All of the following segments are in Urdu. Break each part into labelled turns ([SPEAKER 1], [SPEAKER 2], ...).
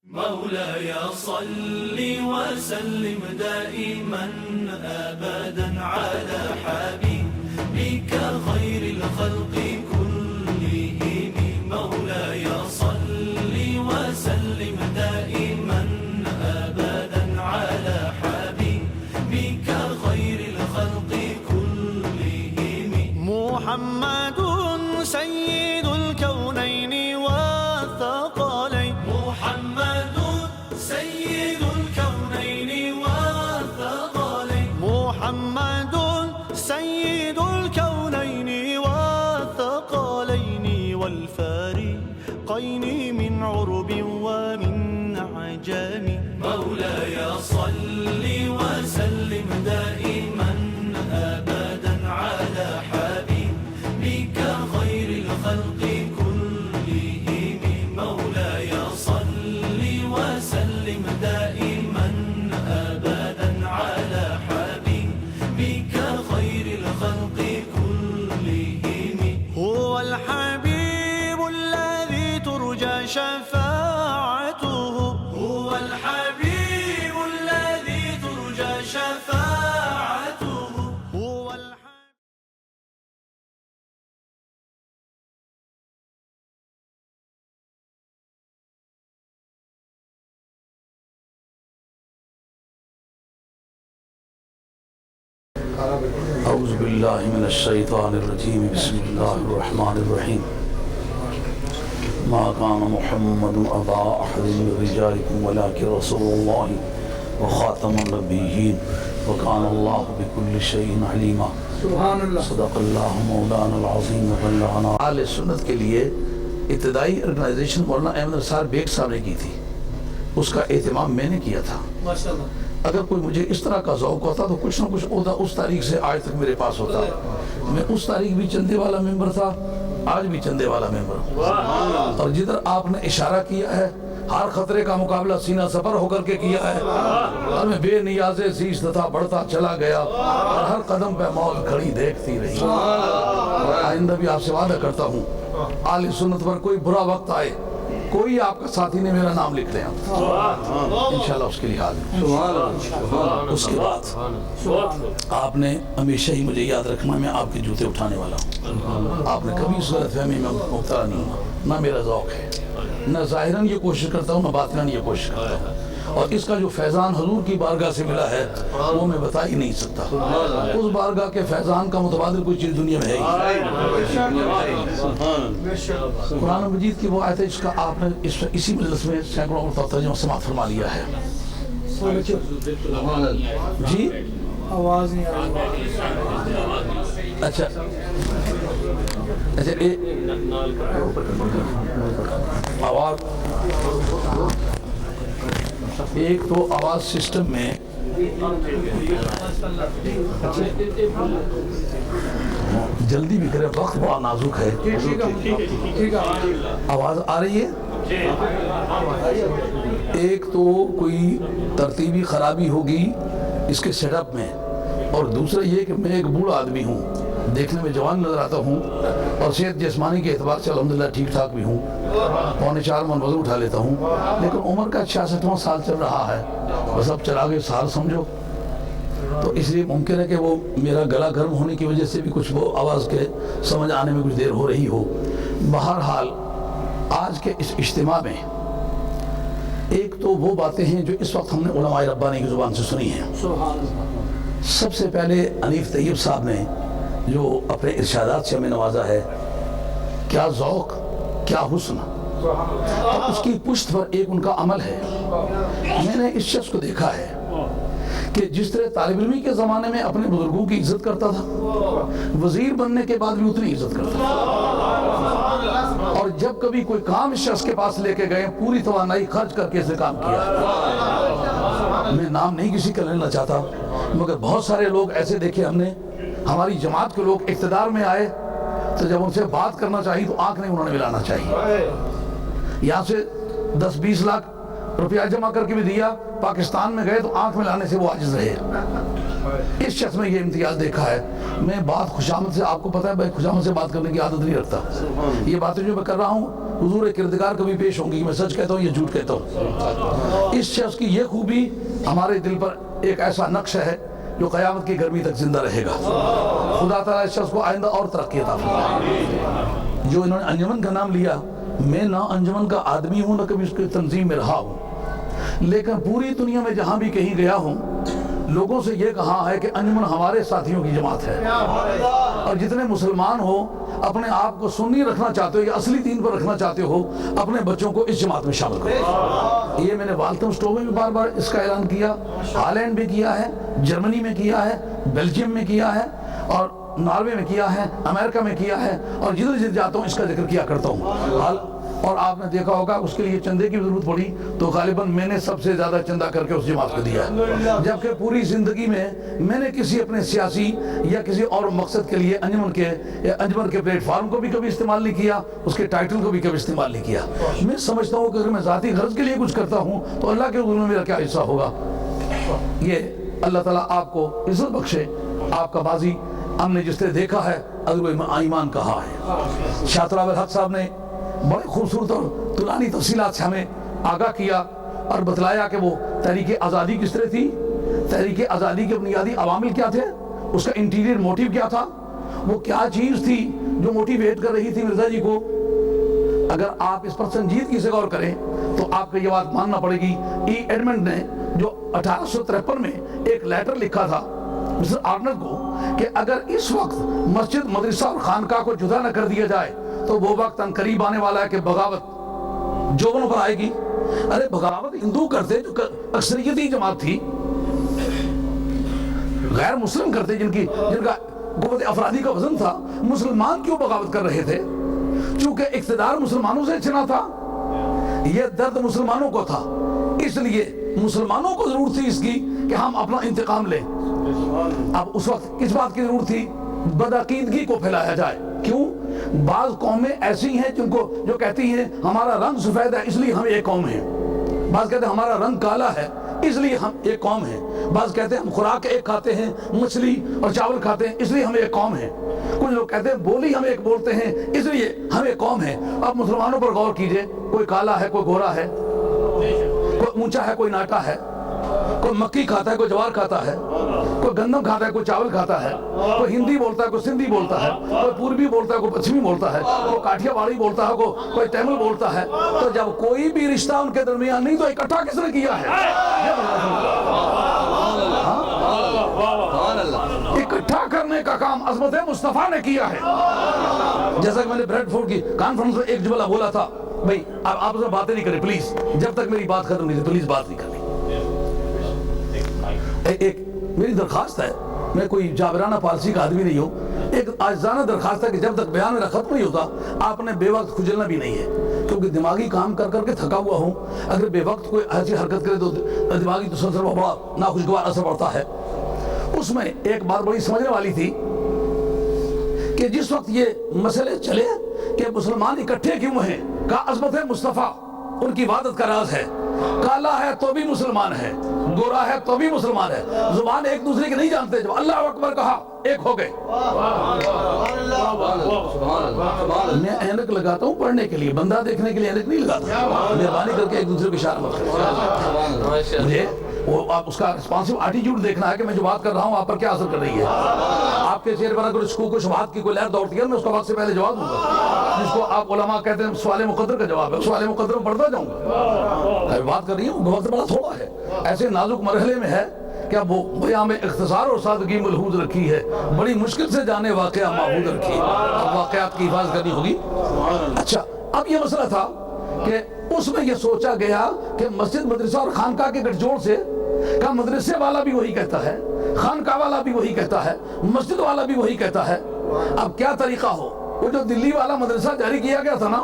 [SPEAKER 1] مولاي صل وسلم دائما أبدا على حبيبك خير الخلق كلهم. مولاي صل وسلم دائما أبدا على حبيبك خير الخلق كلهم. محمد سيد الكونين والثقلين. محمد سيد الكونين والثقلين. محمد سيد الكونين والثقلين والفارقين من عرب ومن عجم. مولاي صل وسلم دائما أبدا على حبيبك خير الخلق كلهم. مولاي صل وسلم دائما أبدا على حبيبك خير الخلق كلهم. هو الحبيب الذي ترجى شفاعته. هو الحبيب الذي ترجى شفاعته. هو
[SPEAKER 2] اعوذ باللہ من الشیطان الرجیم بسم اللہ الرحمن الرحیم. ما كان محمد ابا احد من رجالکم ولکن رسول اللہ وخاتم النبیین وکان اللہ بکل شیء علیما. صدق اللہ مولانا العظیم وبلغنا. اہل سنت کے لیے ابتدائی آرگنائزیشن مولانا احمد نصار بیگ صاحب نے کی تھی، اس کا اہتمام میں نے کیا تھا. اگر کوئی مجھے اس طرح کا ذوق ہوتا تو کچھ نہ کچھ عہدہ اس تاریخ سے آج تک میرے پاس ہوتا. میں اس تاریخ بھی چندے والا ممبر تھا، آج بھی چندے والا ممبر ہوں. اور جدھر آپ نے اشارہ کیا ہے ہر خطرے کا مقابلہ سینہ سپر ہو کر کے کیا ہے، اور میں بے نیاز زیست تھا، بڑھتا چلا گیا اور ہر قدم پہ موت کھڑی دیکھتی رہی. اور آئندہ بھی آپ سے وعدہ کرتا ہوں اہل سنت پر کوئی برا وقت آئے، کوئی آپ کا ساتھی نے میرا نام لکھ لیا انشاءاللہ اس کے لیے حاضر. اس کے بعد آپ نے ہمیشہ ہی مجھے یاد رکھنا میں آپ کے جوتے اٹھانے والا ہوں. آپ نے کبھی اس غلط فہمی میں مبتلا نہیں ہوں، نہ میرا ذوق ہے، نہ ظاہراً یہ کوشش کرتا ہوں نہ باطناً یہ کوشش کرتا ہوں. اور اس کا جو فیضان حضور کی بارگاہ سے ملا ہے وہ میں بتا ہی نہیں سکتا. اس بارگاہ کے فیضان کا متبادل کوئی چیز دنیا میں ہے ہی. قرآن مجید کی وہ آیت ہے جس کا آپ نے اسی مجلس میں سینکڑوں مرتبہ ترجمہ سماعت فرما لیا ہے. جی
[SPEAKER 3] آواز نہیں آ رہی.
[SPEAKER 2] اچھا آواز ایک تو آواز سسٹم میں جلدی بھی کرے، وقت بڑا نازک ہے. آواز آ رہی ہے. ایک تو کوئی ترتیبی خرابی ہوگی اس کے سیٹ اپ میں، اور دوسرا یہ کہ میں ایک بوڑھا آدمی ہوں، دیکھنے میں جوان نظر آتا ہوں اور صحت جسمانی کے اعتبار سے الحمدللہ ٹھیک ٹھاک بھی ہوں، 4.25 من وزن اٹھا لیتا ہوں، لیکن عمر کا 66واں سال چل رہا ہے. بس اب چلا گئے سال سمجھو. تو اس لیے ممکن ہے کہ وہ میرا گلا گرم ہونے کی وجہ سے بھی کچھ وہ آواز کے سمجھ آنے میں کچھ دیر ہو رہی ہو. بہرحال آج کے اس اجتماع میں ایک تو وہ باتیں ہیں جو اس وقت ہم نے علماء ربانی کی زبان سے سنی ہیں. سب سے پہلے حنیف طیب صاحب نے جو اپنے ارشادات سے ہمیں نوازا ہے، کیا ذوق، کیا حسن، اور اس کی پشت پر ایک ان کا عمل ہے. میں نے اس شخص کو دیکھا ہے کہ جس طرح طالب علمی کے زمانے میں اپنے بزرگوں کی عزت کرتا تھا، وزیر بننے کے بعد بھی اتنی عزت کرتا تھا. اور جب کبھی کوئی کام اس شخص کے پاس لے کے گئے پوری توانائی خرچ کر کے اسے کام کیا. میں نام نہیں کسی کا لینا چاہتا، مگر بہت سارے لوگ ایسے دیکھے ہم نے. ہماری جماعت کے لوگ اقتدار میں آئے تو جب ان سے بات کرنا چاہیے تو آنکھ نہیں انہوں نے ملانا چاہیے. یہاں سے 10-20 لاکھ روپیہ جمع کر کے بھی دیا، پاکستان میں گئے تو آنکھ ملانے سے وہ عاجز رہے. اس شخص میں یہ امتیاز دیکھا ہے. میں بات خوشامد سے، آپ کو پتہ ہے میں خوشامد سے بات کرنے کی عادت نہیں رکھتا. یہ باتیں جو میں کر رہا ہوں حضور کردگار کبھی پیش ہوں گی کہ میں سچ کہتا ہوں یا جھوٹ کہتا ہوں۔ اس شخص کی یہ خوبی ہمارے دل پر ایک ایسا نقش ہے جو قیامت کی گرمی تک زندہ رہے گا۔ خدا تعالیٰ اس شخص کو آئندہ اور ترقی عطا فرمائے۔ جو انہوں نے انجمن کا نام لیا، میں نہ انجمن کا آدمی ہوں نہ کبھی اس کی تنظیم میں رہا ہوں، لیکن پوری دنیا میں جہاں بھی کہیں گیا ہوں لوگوں سے یہ کہا ہے کہ انجمن ہمارے ساتھیوں کی جماعت ہے، اور جتنے مسلمان ہو اپنے آپ کو سنی رکھنا چاہتے ہو یا اصلی دین پر رکھنا چاہتے ہو اپنے بچوں کو اس جماعت میں شامل کرو۔ یہ میں نے والتم سٹوو میں بار بار اس کا اعلان کیا، ہالینڈ میں کیا ہے، جرمنی میں کیا ہے، بیلجیم میں کیا ہے، اور ناروے میں کیا ہے، امریکہ میں کیا ہے، اور جدھر جدھر جاتا ہوں اس کا ذکر کیا کرتا ہوں۔ اور آپ نے دیکھا ہوگا اس کے لیے چندے کی ضرورت پڑی تو غالباً میں نے سب سے زیادہ چندہ کر کے اس جماعت کو دیا ہے، جبکہ پوری زندگی میں نے کسی اپنے سیاسی یا کسی اور مقصد کے لیے انجمن کے پلیٹ فارم کو بھی کبھی استعمال نہیں کیا، اس کے ٹائٹل کو بھی کبھی استعمال نہیں کیا۔ میں سمجھتا ہوں کہ اگر میں ذاتی غرض کے لیے کچھ کرتا ہوں تو اللہ کے حضور میں میرا کیا حصہ ہوگا۔ یہ اللہ تعالیٰ آپ کو عزت بخشے، آپ کا بازی ہم نے جس نے دیکھا ہے اگر ایمان کہا ہے۔ شاہ طلاب الحق صاحب نے بڑے خوبصورت اور طولانی تفصیلات سے ہمیں آگاہ کیا اور بتلایا کہ وہ تحریک آزادی کس طرح تھی، تحریک آزادی کے بنیادی عوامل کیا تھے، اس کا انٹیریئر موٹیو کیا تھا، وہ کیا چیز تھی جو موٹیویٹ کر رہی تھی مرزا جی کو۔ اگر آپ اس پر سنجیدگی سے غور کریں تو آپ کو یہ بات ماننا پڑے گی، ای ایڈمنڈ نے جو 1853 میں ایک لیٹر لکھا تھا مسٹر آرنلڈ کو کہ اگر اس وقت مسجد مدرسہ اور خانقاہ کو جدا نہ کر دیا جائے تو وہ وقت ان قریب آنے والا ہے کہ بغاوت جوبنوں پر آئے گی۔ ارے بغاوت ہندو کرتے جو اکثریتی جماعت تھی، غیر مسلم کرتے جن کا قوت افرادی کا وزن تھا، مسلمان کیوں بغاوت کر رہے تھے؟ چونکہ اقتدار مسلمانوں سے چھنا تھا، یہ درد مسلمانوں کو تھا، اس لیے مسلمانوں کو ضرورت تھی اس کی کہ ہم اپنا انتقام لیں۔ اب اس وقت کس بات کی ضرورت تھی؟ بدعقیدگی کو پھیلایا جائے۔ کیوں؟ بعض قومیں ایسی ہیں جو کہتی ہیں ہمارا رنگ سفید ہے اس لیے ہم ایک قوم ہیں، بعض کہتے ہیں ہمارا رنگ کالا ہے اس لیے ہم ایک قوم ہیں، بعض کہتے ہیں ہم خوراک ایک کھاتے ہیں، مچھلی اور چاول کھاتے ہیں اس لیے ہم ایک قوم ہیں، کچھ لوگ کہتے ہیں بولی ہم ایک بولتے ہیں اس لیے ہم ایک قوم ہیں۔ اب مسلمانوں پر غور کیجئے، کوئی کالا ہے، کوئی گورا ہے، کوئی اونچا ہے، کوئی ناٹا ہے، کوئی مکی کھاتا ہے، کوئی جوار کھاتا ہے، کوئی گندم کھاتا ہے، کوئی چاول کھاتا ہے، کوئی ہندی بولتا ہے، کوئی سندھی بولتا ہے، کوئی پوربی بولتا ہے، کوئی پچھمی بولتا ہے، کوئی کاٹھیا واڑی بولتا ہے، کوئی تیمل بولتا ہے۔ تو جب کوئی بھی رشتہ ان کے درمیان نہیں تو اکٹھا کس نے کیا ہے؟ اکٹھا کرنے کا کام عظمت مصطفیٰ نے کیا ہے۔ جیسا کہ میں نے بریڈ فورڈ کی کانفرنس میں ایک جملہ بولا تھا، بھائی آپ سے باتیں نہیں کریں پلیز، جب تک میری بات ختم نہیں پلیز بات نہیں کرنی۔ ایک میری درخواست ہے، میں کوئی جابرانہ پالسی کا آدمی نہیں ہوں، ایک عاجزانہ درخواست ہے کہ جب تک بیان میرا ختم نہیں ہوتا آپ نے بے وقت کھجلنا بھی نہیں ہے، کیونکہ دماغی کام کر کر کے تھکا ہوا ہوں، اگر بے وقت کوئی ایسی حرکت کرے تو دماغی تسلسل پر بڑا ناخوشگوار اثر پڑتا ہے۔ اس میں ایک بات بڑی سمجھنے والی تھی کہ جس وقت یہ مسئلے چلے کہ مسلمان اکٹھے کیوں ہیں، کا عظمت مصطفیٰ ان کی وحدت کا راز ہے، کالا ہے تو بھی مسلمان ہے، گورا ہے تو بھی مسلمان ہے، زبان ایک دوسرے کے نہیں جانتے، جب اللہ اکبر کہا ایک ہو گئے۔ میں اینک لگاتا ہوں پڑھنے کے لیے، بندہ دیکھنے کے لیے اینک نہیں لگاتا، مہربانی کر کے ایک دوسرے کو اشارہ مت کریں، مجھے وہ آپ اس کا ریسپانسو ایٹیٹیوڈ دیکھنا ہے کہ میں جو بات کر رہا ہوں آپ پر کیا اثر کر رہی ہے۔ آپ کے چہرے پر اگر شکوک و شبہات کی کوئی لہر دوڑتی ہے میں اس کا وقت سے پہلے جواب دوں گا، جس کو آپ علماء کہتے ہیں سوال مقدر کا جواب ہے، سوال مقدر میں پڑھتا جاؤں گا۔ میں بات کر رہی ہوں وقت بڑا تھوڑا ہے، ایسے نازک مرحلے میں ہے کہ اب وہ بیان میں اختصار اور سادگی ملحوظ رکھی ہے، بڑی مشکل سے جانے واقعہ معبود رکھی، اب واقعات کی حفاظت کرنی ہوگی۔ اچھا اب یہ مسئلہ تھا کہ اس میں یہ سوچا گیا کہ مسجد مدرسہ اور خانقاہ کے گٹھ جوڑ سے کا مدرسے والا بھی وہی کہتا ہے، خانقاہ والا بھی وہی کہتا ہے، مسجد والا بھی وہی کہتا ہے، اب کیا طریقہ ہو؟ وہ جو دلی والا مدرسہ جاری کیا گیا تھا نا،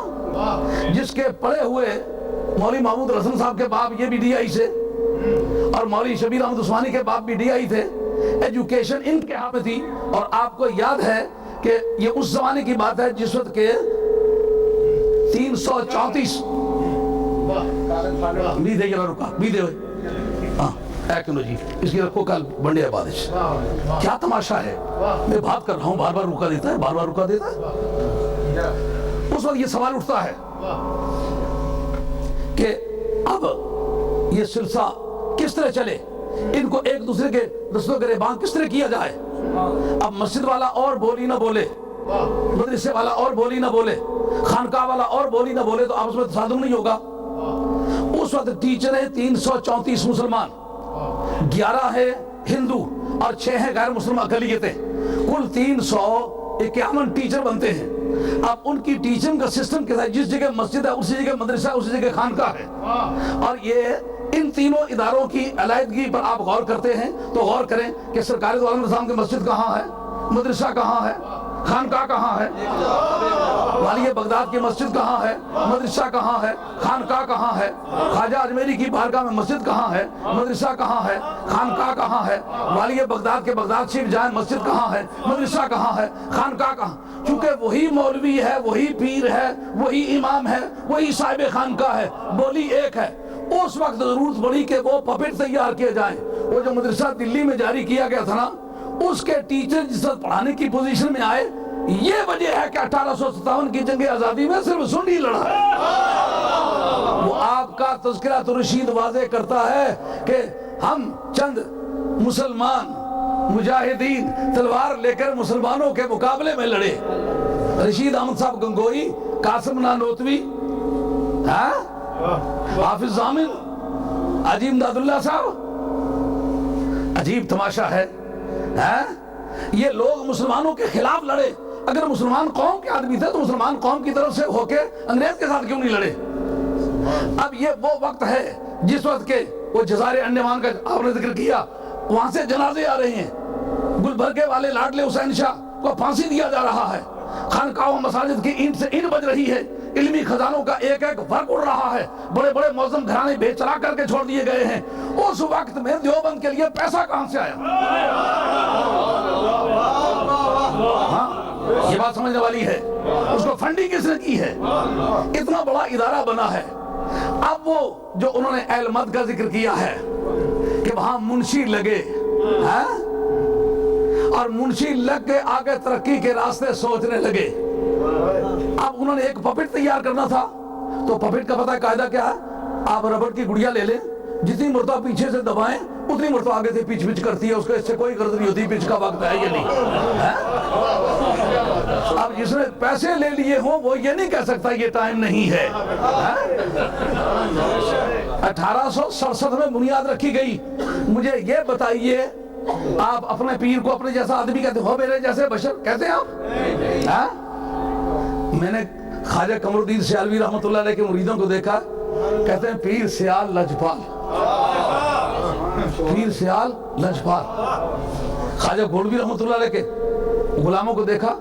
[SPEAKER 2] جس کے پڑھے ہوئے مولوی محمود رسن صاحب کے باپ یہ بھی ڈی آئی سے اور مولوی شبیر احمد عثمانی کے باپ بھی ڈی آئی تھے، ایجوکیشن ان کے ہاتھ میں تھی، اور آپ کو یاد ہے کہ یہ اس زمانے کی بات ہے جس وقت کے 334 بیدے جلا رکا بیدے ہوئے جی اس کی رکھو کل بنڈے بادش، کیا تماشا ہے، میں بات کر رہا ہوں بار بار رکا دیتا ہے، بار بار رکا دیتا ہے۔ اس وقت یہ سوال اٹھتا ہے کہ اب یہ سلسلہ کس طرح چلے، ان کو ایک دوسرے کے دستوں گریباں کس طرح کیا جائے۔ اب مسجد والا اور بولی نہ بولے، مدرسے والا اور بولی نہ بولے، خانقاہ والا اور بولی نہ بولے تو آپس میں تصادم نہیں ہوگا۔ اس وقت ٹیچر ہیں 334 مسلمان، 11 ہے ہندو اور 6 ہیں غیر مسلم اقلیتیں، کل 351 ٹیچر بنتے ہیں۔ اب ان کی ٹیچنگ کا سسٹم کیسا ہے، جس جگہ مسجد ہے اسی جگہ مدرسہ ہے، اسی جگہ خانقاہ ہے۔ اور یہ ان تینوں اداروں کی علیحدگی پر آپ غور کرتے ہیں تو غور کریں کہ سرکاری دو عالم نظام کی مسجد کہاں ہے، مدرسہ کہاں ہے، خانقاہ کہاں ہے، والی بغداد کی مسجد کہاں ہے، مدرسہ کہاں ہے، خانقاہ کہاں ہے، خواجہ اجمیری کی بارگاہ میں مسجد کہاں ہے، مدرسہ کہاں ہے، خانقاہ کہاں ہے، والی بغداد کے بغداد شریف جائے مسجد کہاں ہے، مدرسہ کہاں ہے، خانقاہ کہاں، چونکہ وہی مولوی ہے، وہی پیر ہے، وہی امام ہے، وہی صاحب خانقاہ ہے، بولی ایک ہے۔ اس وقت ضرورت پڑی کہ وہ پپٹ تیار کیے جائیں۔ وہ جو مدرسہ دلی میں جاری کیا گیا تھا نا، اس کے ٹیچر جس وقت پڑھانے کی پوزیشن میں آئے، یہ وجہ ہے کہ 1857 کی جنگ آزادی میں صرف سنی لڑا ہے۔ وہ آپ کا تذکرہ رشید واضح کرتا ہے کہ ہم چند مسلمان مجاہدین تلوار لے کر مسلمانوں کے مقابلے میں لڑے۔ رشید احمد صاحب گنگوئی، قاسم نانوتوی، حافظ ضامن، عجیب امداد اللہ صاحب، عجیب تماشا ہے۔ یہ لوگ مسلمانوں کے خلاف لڑے۔ اگر مسلمان قوم کے آدمی تھے تو مسلمان قوم کی طرف سے ہو کے انگریز کے ساتھ کیوں نہیں لڑے؟ اب یہ وہ وقت ہے جس وقت کے وہ جزائر انڈمان کا آپ نے ذکر کیا، وہاں سے جنازے آ رہے ہیں، گلبرگے والے لاڈلے حسین شاہ کو پھانسی دیا جا رہا ہے، خانقاہوں مساجد کی اینٹ سے اینٹ بج رہی ہے، علمی خزانوں کا ایک ایک فرق اڑ رہا ہے، بڑے بڑے معظم گھرانے بیچ چلا کر کے چھوڑ دیے گئے ہیں۔ اس وقت میں دیوبند کے لیے پیسہ کہاں سے آیا؟ ہاں، یہ بات سمجھنے والی ہے۔ اس کو فنڈنگ کس نے کی ہے؟ اتنا بڑا ادارہ بنا ہے۔ اب وہ جو انہوں نے اہل مد کا ذکر کیا ہے کہ وہاں منشی لگے، اور منشی لگ کے آگے ترقی کے راستے سوچنے لگے۔ اب انہوں نے ایک پپٹ تیار کرنا تھا، تو پپٹ کا پتہ قاعدہ کیا ہے؟ آپ ربڑ کی گڑیا لے لیں، جتنی مرتبہ پیچھے سے دبائیں اتنی مرتبہ آگے سے پیچھ پیچھ کرتی ہے، اس کو اس سے کوئی غرض نہیں ہوتی پیچھ کا وقت ہے یا نہیں۔ اب جس نے پیسے لے لیے ہوں وہ یہ نہیں کہہ سکتا یہ ٹائم نہیں ہے۔ 1867 میں بنیاد رکھی گئی۔ مجھے یہ بتائیے، آپ اپنے پیر کو اپنے جیسا آدمی کہتے ہو، میرے جیسے بشر کہتے ہیں آپ؟ میں نے خواجہ قمر الدین سیالوی رحمۃ اللہ علیہ کے مریدوں کو دیکھا، کہتے ہیں پیر سیال لجپال، پیر سیال لجپال۔ خواجہ گولوی رحمۃ اللہ علیہ کے غلاموں کو دیکھا،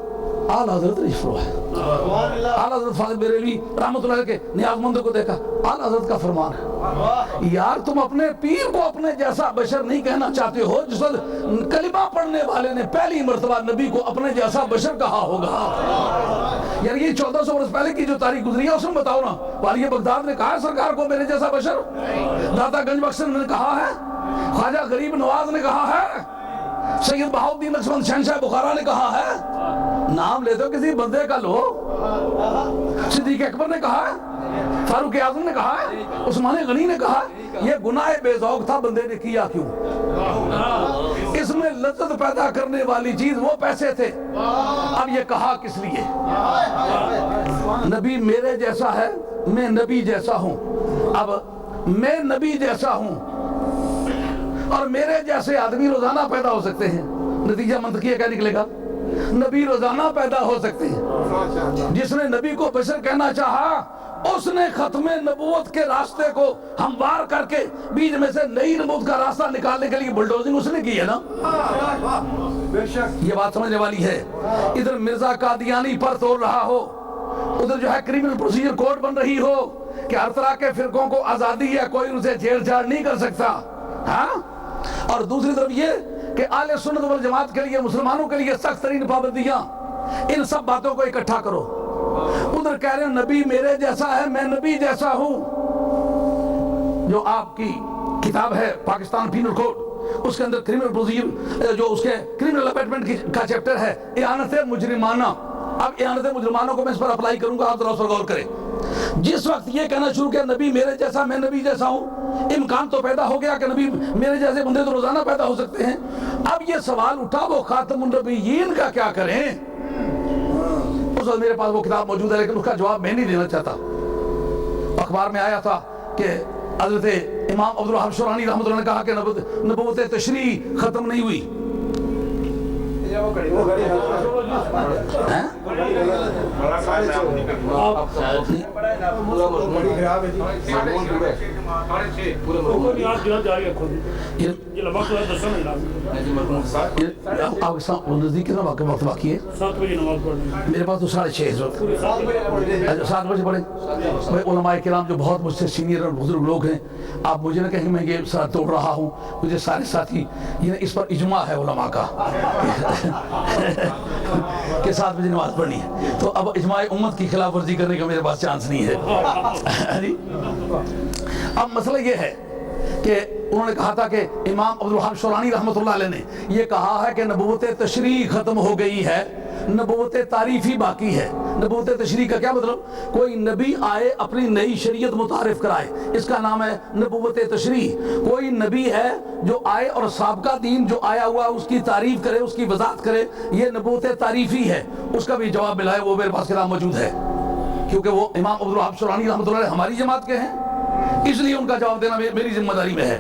[SPEAKER 2] اعلیٰ حضرت ریفرو ہے۔ اعلیٰ حضرت فاضل بریلوی رحمۃ اللہ علیہ کے نیاز مندوں کو دیکھا، اعلیٰ حضرت کا فرمان ہے۔ یار تم اپنے پیر کو اپنے جیسا بشر نہیں کہنا چاہتے ہو، جس وقت کلمہ پڑھنے والے نے پہلی مرتبہ نبی کو اپنے جیسا بشر کہا ہوگا۔ یار یہ 1400 برس پہلے کی جو تاریخ گزری ہے اس میں بتاؤ نا، والی بغداد نے کہا ہے سرکار کو میرے جیسا بشر؟ داتا گنج بخش نے کہا ہے؟ خواجہ غریب نواز نے کہا ہے؟ سید بہاؤالدین نقشبند شہنشاہ بخارا نے کہا ہے؟ نام لے دو کسی بندے کا لو۔ صدیق اکبر نے کہا ہے، فاروق اعظم نے کہا ہے، عثمان غنی نے کہا ہے۔ یہ گناہ بے ذوق تھا، بندے نے کیا کیوں؟ اس میں لذت پیدا کرنے والی چیز وہ پیسے تھے۔ اب یہ کہا کس لیے؟ نبی میرے جیسا ہے، میں نبی جیسا ہوں۔ اب میں نبی جیسا ہوں اور میرے جیسے آدمی روزانہ پیدا ہو سکتے ہیں، نتیجہ منطقی کیا نکلے گا؟ نبی روزانہ پیدا ہو سکتے ہیں۔ جس نے نبی کو بشر کہنا چاہا، اس نے ختم نبوت کے راستے کو ہموار کر کے بیچ میں سے نئی نبوت کا راستہ نکالنے کے لیے بلڈوزنگ اس نے کی ہے نا۔ یہ بات سمجھنے والی ہے۔ ادھر مرزا قادیانی پر توڑ رہا ہو، ادھر جو ہے کرمنل پروسیجر کوڈ بن رہی ہو کہ ہر طرح کے فرقوں کو آزادی ہے، کوئی ان سے چھیڑ چھاڑ نہیں کر سکتا، ہاں؟ اور دوسری طرف یہ کہ اہل سنت والجماعت کے لیے، مسلمانوں کے لیے سخت ترین پابندیاں، ان سب باتوں کو اکٹھا کرو۔ ادھر کہہ رہے ہیں نبی میرے جیسا ہے، میں نبی جیسا ہوں۔ جو آپ کی کتاب ہے پاکستان پینل کوڈ، اس کے اندر کرمنل پروسیجر، جو اس کے کرمنل اپیٹمنٹ کا چیپٹر ہے اعانت مجرمانہ۔ اب اعانت مجرمانوں کو میں اس پر اپلائی کروں گا، آپ ذرا اس پر غور کریں۔ جس وقت یہ کہنا شروع کیا نبی میرے جیسا میں نبی جیسا ہوں، امکان تو پیدا ہو گیا کہ نبی میرے جیسے بندے تو روزانہ پیدا ہو سکتے ہیں۔ اب یہ سوال اٹھا وہ خاتم النبیین کا کیا کریں؟ اس وقت میرے پاس وہ کتاب موجود ہے لیکن اس کا جواب میں نہیں دینا چاہتا۔ اخبار میں آیا تھا کہ حضرت امام عبدالوہاب شورانی رحمۃ اللہ نے کہا کہ نبوت تشریح ختم نہیں ہوئی۔ نزدیک کتنا وقت باقی ہے؟ میرے پاس تو 6:30 اس وقت 7 بجے پڑھیں۔ علماء کرام جو بہت مجھ سے سینئر اور بزرگ لوگ ہیں، آپ مجھے نہ کہیں کہ میں یہ ساتھ توڑ رہا ہوں، مجھے سارے ساتھی یہ اس پر اجماع ہے علماء کا کہ 7 بجے نماز پڑھنی ہے، تو اب اجماع امت کی خلاف ورزی کرنے کا میرے پاس چانس نہیں ہے۔ اب مسئلہ یہ ہے کہ انہوں نے کہا تھا کہ امام عبدالوہاب شورانی رحمۃ اللہ علیہ نے یہ کہا ہے کہ نبوت تشریح ختم ہو گئی ہے، نبوت تعریفی باقی ہے۔ نبوت تشریح کا کیا مطلب؟ کوئی نبی آئے اپنی نئی شریعت متعارف کرائے، اس کا نام ہے نبوت تشریح۔ کوئی نبی ہے جو آئے اور سابقہ دین جو آیا ہوا اس کی تعریف کرے، اس کی وضاحت کرے، یہ نبوت تعریفی ہے۔ اس کا بھی جواب ملا ہے، وہ میرے پاس کتاب موجود ہے، کیونکہ وہ امام عبدالوہاب شورانی رحمۃ اللہ علیہ ہماری جماعت کے ہیں، اس لیے ان کا جواب دینا میری ذمہ داری میں ہے۔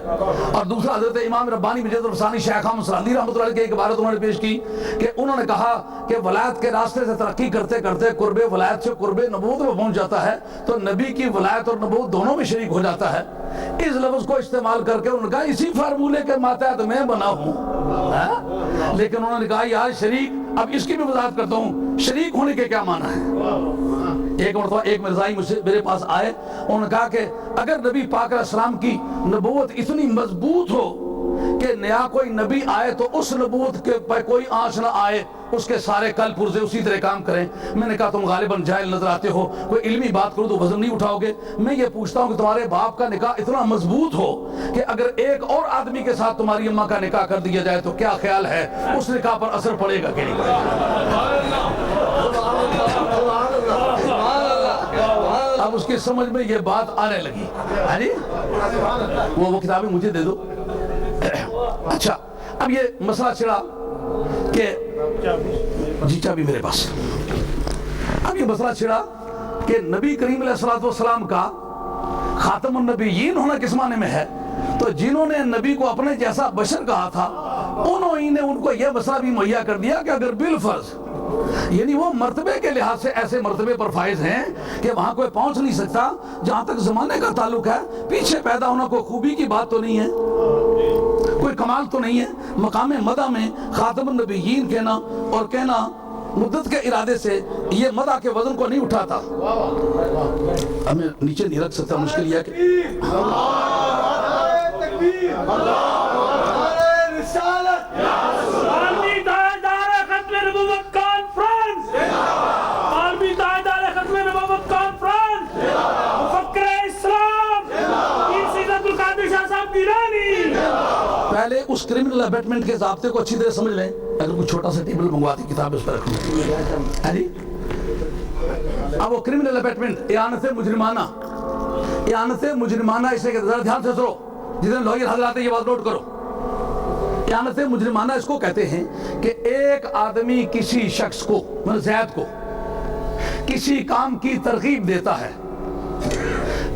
[SPEAKER 2] اور دوسرا حضرت امام ربانی مجد الفسانی شیخ احمد سراندی رحمۃ اللہ علیہ کی ایک عبارت انہوں نے پیش کی کہ انہوں نے کہا کہ ولایت کے راستے سے ترقی کرتے کرتے قرب ولایت سے قرب نبوت میں پہنچ جاتا ہے تو نبی کی ولایت اور نبوت دونوں میں شریک ہو جاتا ہے۔ اس لفظ کو استعمال کر کے انہوں نے کہا اسی فارمولے کے ماتحت میں بنا ہوں، لیکن انہوں نے کہا یار شریک، اب اس کی بھی وضاحت کرتا ہوں، شریک ہونے کے کیا معنی ہے۔ ایک مرتبہ ایک مرزائی میرے پاس آئے، انہوں نے کہا کہ اگر نبی پاک علیہ السلام کی نبوت اتنی مضبوط ہو کہ نیا کوئی نبی آئے تو اس نبوت کے پر کوئی آنچ نہ آئے، اس کے سارے کل پرزے اسی طرح کام کریں۔ میں نے کہا تم غالباً جاہل نظر آتے ہو، کوئی علمی بات کرو تو وزن نہیں اٹھاؤ گے۔ میں یہ پوچھتا ہوں کہ تمہارے باپ کا نکاح اتنا مضبوط ہو کہ اگر ایک اور آدمی کے ساتھ تمہاری اماں کا نکاح کر دیا جائے تو کیا خیال ہے اس نکاح پر اثر پڑے گا کہ نہیں پڑے گا؟ اب اس کی سمجھ میں یہ بات آنے لگی۔ وہ کتابیں مجھے دے دو۔ اچھا، اب یہ مسئلہ چھڑا کہ جی چابی میرے پاس۔ اب یہ مسئلہ چھڑا کہ نبی کریم علیہ السلام کا خاتم النبیین ہونا کس معنی میں ہے؟ تو جنہوں نے نبی کو اپنے جیسا بشر کہا تھا انہوں نے ان کو یہ مسئلہ بھی مہیا کر دیا کہ اگر بالفرض، یعنی وہ مرتبے کے لحاظ سے ایسے مرتبے پر فائز ہیں کہ وہاں کوئی پہنچ نہیں سکتا، جہاں تک زمانے کا تعلق ہے پیچھے پیدا ہونا کوئی خوبی کی بات تو نہیں ہے، کوئی کمال تو نہیں ہے۔ مقام مدح میں خاتم النبیین کہنا اور کہنا مدت کے ارادے سے یہ مدح کے وزن کو نہیں اٹھاتا۔ ہمیں نیچے نہیں رکھ سکتا، مشکل یہ ہے کہ پہلے اس کرمنل ابیٹمنٹ کے ضابطے کو اچھی طرح سمجھ لیں۔ اگر کوئی چھوٹا سا ٹیبل منگواتی کتاب اس پر رکھیں جی۔ اب وہ کرمنل ابیٹمنٹ اعانت مجرمانہ، اعانت مجرمانہ، اسے ذرا دھیان سے سنو، جتنے لوئر حضرات ہیں یہ بات نوٹ کرو۔ اعانت مجرمانہ اس کو کہتے ہیں کہ ایک آدمی کسی شخص کو، زید کو، کسی کام کی ترغیب دیتا ہے،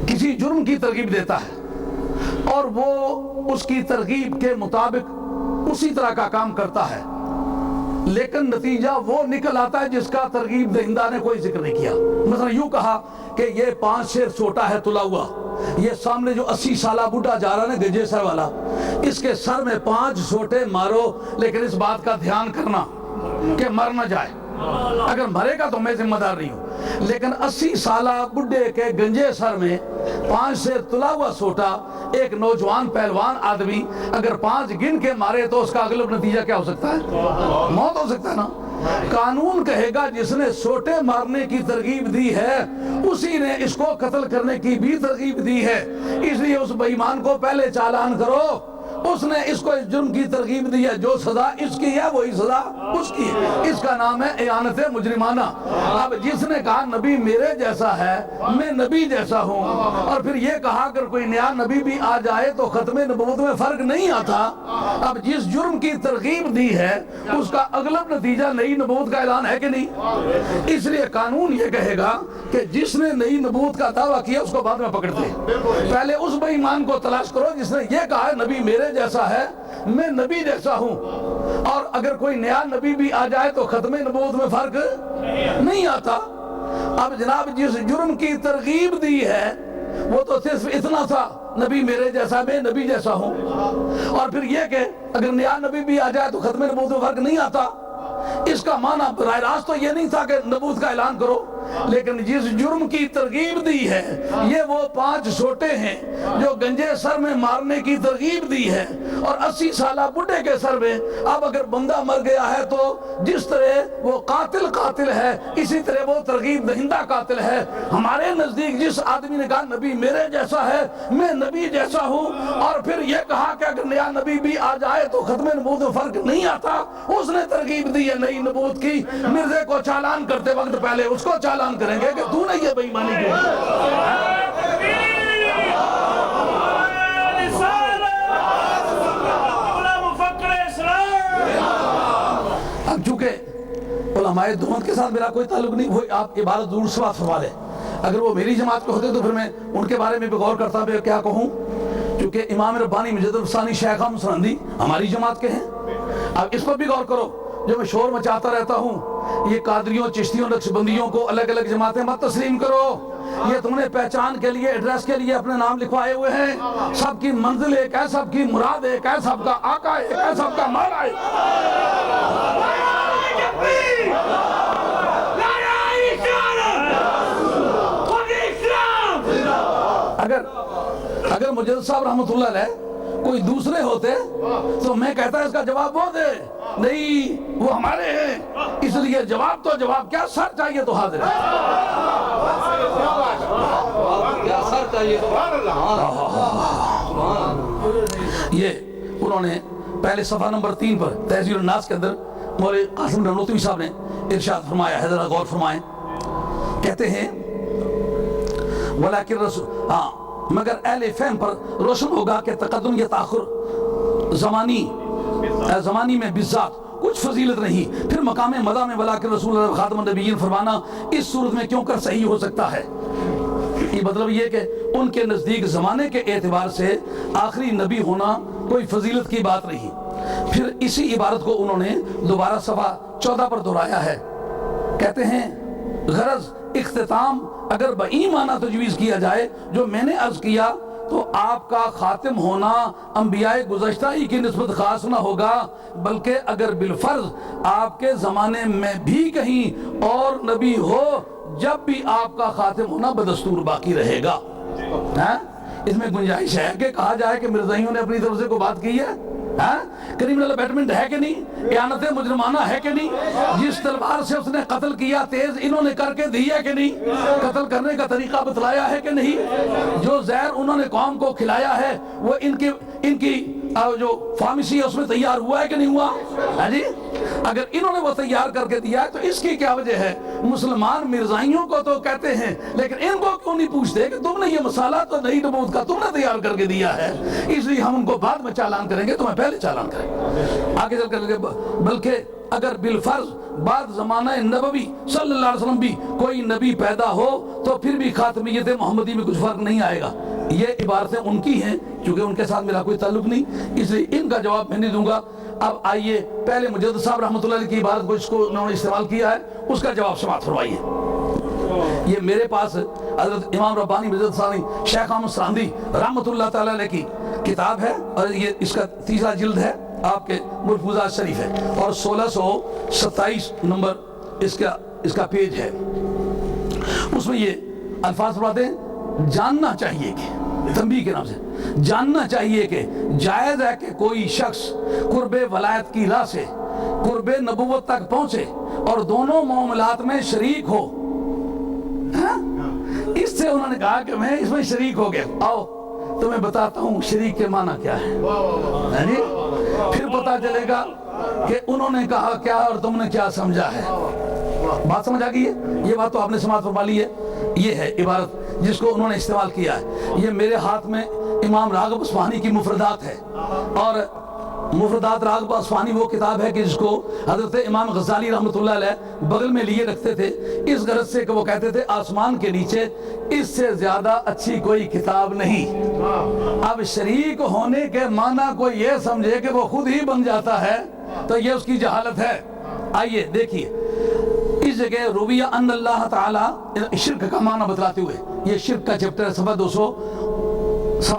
[SPEAKER 2] کسی جرم کی ترغیب دیتا ہے اور وہ اس کی ترغیب کے مطابق اسی طرح کا کام کرتا ہے، لیکن نتیجہ وہ نکل آتا ہے جس کا ترغیب دہندہ نے کوئی ذکر نہیں کیا۔ مثلا یوں کہا کہ یہ 5 شیر سوٹا ہے تلا ہوا، یہ سامنے جو 80 سالہ بوڑھا جا رہا ہے گنجے سر والا، اس کے سر میں 5 سوٹے مارو، لیکن اس بات کا دھیان کرنا کہ مر نہ جائے، اگر مرے گا تو میں ذمہ دار نہیں ہوں۔ لیکن 80 سالہ بڈھے کے گنجے سر میں 5 سے تلا ہوا سوٹا ایک نوجوان پہلوان آدمی اگر 5 گن کے مارے تو اس کا اغلب نتیجہ کیا ہو سکتا ہے؟ موت ہو سکتا ہے نا۔ قانون کہے گا جس نے سوٹے مارنے کی ترغیب دی ہے اسی نے اس کو قتل کرنے کی بھی ترغیب دی ہے، اس لیے اس بے ایمان کو پہلے چالان کرو اس نے اس کو اس جرم کی ترغیب دی ہے، جو سزا اس کی ہے وہی سزا اس کی ہے، اس کا نام ہے اعانت مجرمانہ۔ اب جس نے کہا نبی میرے جیسا ہے، میں نبی جیسا ہوں، اور پھر یہ کہا اگر کوئی نیا نبی بھی آ جائے تو ختم نبوت میں فرق نہیں آتا، اب جس جرم کی ترغیب دی ہے اس کا اغلب نتیجہ نئی نبوت کا اعلان ہے کہ نہیں؟ اس لیے قانون یہ کہے گا کہ جس نے نئی نبوت کا دعویٰ کیا اس کو بعد میں پکڑتے، پہلے اس بے ایمان کو تلاش کرو جس نے یہ کہا ہے نبی میرے جیسا ہے، میں نبی جیسا ہوں، اور اگر کوئی نیا نبی بھی آ جائے تو ختم نبوت میں فرق نہیں آتا۔ اب جناب جس جرم کی ترغیب دی ہے وہ تو صرف اتنا تھا نبی میرے جیسا، میں نبی جیسا ہوں، اور پھر یہ کہ اگر نیا نبی بھی آ جائے تو ختم نبوت میں فرق نہیں آتا۔ اس کا معنی براہ راست تو یہ نہیں تھا کہ نبوت کا اعلان کرو، لیکن جس جرم کی ترغیب دی ہے یہ وہ 5 چھوٹے ہیں جو گنجے سر میں مارنے کی ترغیب دی ہے، اور 80 سالہ بڈھے کے سر میں۔ اب اگر بندہ مر گیا ہے تو جس طرح وہ قاتل ہے اسی طرح وہ ترغیب دہندہ قاتل ہے۔ ہمارے نزدیک جس آدمی نے کہا نبی میرے جیسا ہے، میں نبی جیسا ہوں، اور پھر یہ کہا کہ اگر نیا نبی بھی آ جائے تو ختم نبوت میں فرق نہیں آتا، اس نے ترغیب دی ہے نئی نبوت کی۔ مرزے کو چالان کرتے وقت پہلے اس کو چالان کریں گے کہ تو نے یہ بے ایمانی کی۔ اب چونکہ علماء دیوبند کے ساتھ میرا کوئی تعلق نہیں، وہ آپ عبارت ضرور سے بات فرما لیں، اگر وہ میری جماعت کے ہوتے تو پھر میں ان کے بارے میں بھی غور کرتا بھی کیا کہوں، چونکہ امام ربانی مجدد الثانی شیخ احمد سرہندی ہماری جماعت کے ہیں۔ اب اس پر بھی غور کرو، جو میں شور مچاتا رہتا ہوں یہ قادریوں، چشتیوں، نقشبندیوں کو الگ الگ جماعتیں مت تسلیم کرو، یہ تم نے پہچان کے لیے ایڈریس کے لیے اپنے نام لکھوائے ہوئے ہیں، سب کی منزل ایک ہے، سب کی مراد ایک ہے، سب کا آقا ایک ہے، سب کا مولا ایک اگر مجدد صاحب رحمت اللہ علیہ کوئی دوسرے ہوتے تو میں کہتا ہے اس کا جواب وہ دے، نہیں وہ ہمارے ہیں، اس لیے جواب تو جواب کیا، سر چاہیے تو حاضر ہے۔ یہ انہوں نے پہلے صفحہ نمبر 3 پر تہذیب الناس کے اندر مولوی قاسم نانوتوی صاحب نے ارشاد فرمایا ہے، ذرا غور فرمائیں، کہتے ہیں ولیکن رسول مگر اہل فہم پر روشن ہوگا کہ تقدم یا تاخر زمانی میں بالذات کچھ فضیلت نہیں، پھر مقام مدح میں ولیکن رسول اللہ خاتم النبیین فرمانا اس صورت میں کیوں کر صحیح ہو سکتا ہے؟ یہ مطلب یہ کہ ان کے نزدیک زمانے کے اعتبار سے آخری نبی ہونا کوئی فضیلت کی بات نہیں۔ پھر اسی عبارت کو انہوں نے دوبارہ صفحہ 14 پر دہرایا ہے، کہتے ہیں غرض اختتام اگر بئی معنی تجویز کیا جائے جو میں نے عرض کیا تو آپ کا خاتم ہونا انبیاء گزشتہ ہی کی نسبت خاص نہ ہوگا، بلکہ اگر بالفرض آپ کے زمانے میں بھی کہیں اور نبی ہو جب بھی آپ کا خاتم ہونا بدستور باقی رہے گا۔ اس میں گنجائش ہے کہ کہا جائے کہ مرزائیوں نے اپنی طرف سے کوئی بات کی ہے؟ کریمنل ابیٹمنٹ ہے کہ نہیں؟ اعانت مجرمانہ ہے کہ نہیں؟ جس تلوار سے اس نے قتل کیا تیز انہوں نے کر کے دی ہے کہ نہیں؟ قتل کرنے کا طریقہ بتلایا ہے کہ نہیں؟ جو زہر انہوں نے قوم کو کھلایا ہے وہ ان کی جو فارمیسی ہے اس میں تیار ہوا ہے کہ نہیں ہوا ہے جی؟ اگر انہوں نے وہ تیار کر کے دیا ہے تو اس کی کیا وجہ ہے؟ مسلمان مرزائیوں کو تو کہتے ہیں لیکن ان کو کیوں نہیں پوچھتے کہ تم نے یہ مسئلہ تو نئی نبوت کا تم نے تیار کر کے دیا ہے، اس لیے ہم ان کو بعد میں چالان کریں گے، تمہیں پہلے چالان کریں آگے چل کر، بلکہ اگر بالفرض بعد زمانہ نبوی صلی اللہ علیہ وسلم بھی کوئی نبی پیدا ہو تو پھر بھی خاتمیت محمدی میں کچھ فرق نہیں آئے گا۔ یہ عبارتیں ان کی ہیں چونکہ ان کے ساتھ میرا کوئی تعلق نہیں، اس لیے ان کا جواب میں نہیں دوں گا۔ اب آئیے پہلے مجدد صاحب رحمۃ اللہ علیہ کی عبارت کو اس کو انہوں نے استعمال کیا ہے، اس کا جواب سماعت فرمائیے۔ یہ میرے پاس حضرت امام ربانی مجدد ثانی شیخ احمد سرہندی رحمۃ اللہ تعالی علیہ کی کتاب ہے، اور یہ اس کا 3 جلد ہے، آپ کے ملفوظات شریف ہے، اور 1627 نمبر اس کا پیج ہے۔ اس میں یہ الفاظ فرماتے ہیں، جاننا چاہیے کہ تنبیہ کے نام سے جاننا چاہیے کہ جائز ہے کہ کوئی شخص قرب ولایت کی راہ سے قرب نبوت تک پہنچے اور دونوں معاملات میں شریک ہو۔ اس سے انہوں نے کہا کہ میں اس میں شریک ہو گیا، آؤ تمہیں بتاتا ہوں شریک کے معنی کیا ہے، یعنی پھر پتا چلے گا کہ انہوں نے کہا کیا اور تم نے کیا سمجھا ہے۔ بات سمجھ آ گئی ہے؟ یہ بات تو آپ نے سماعت فرما لی ہے۔ یہ ہے عبارت جس کو انہوں نے استعمال کیا ہے۔ یہ میرے ہاتھ میں امام راغب اصفہانی کی مفردات ہے، اور مفردات راغب اصفہانی وہ کتاب ہے کہ جس کو حضرت امام غزالی رحمۃ اللہ علیہ بغل میں لیے رکھتے تھے، اس غرض سے کہ وہ کہتے تھے آسمان کے نیچے اس سے زیادہ اچھی کوئی کتاب نہیں۔ اب شریک ہونے کے معنی کو یہ سمجھے کہ وہ خود ہی بن جاتا ہے تو یہ اس کی جہالت ہے۔ آئیے دیکھیے اس جگہ رویہ ان اللہ تعالی شرک کا معنی بتلاتے ہوئے، یہ شرک کا چیپٹر صفحہ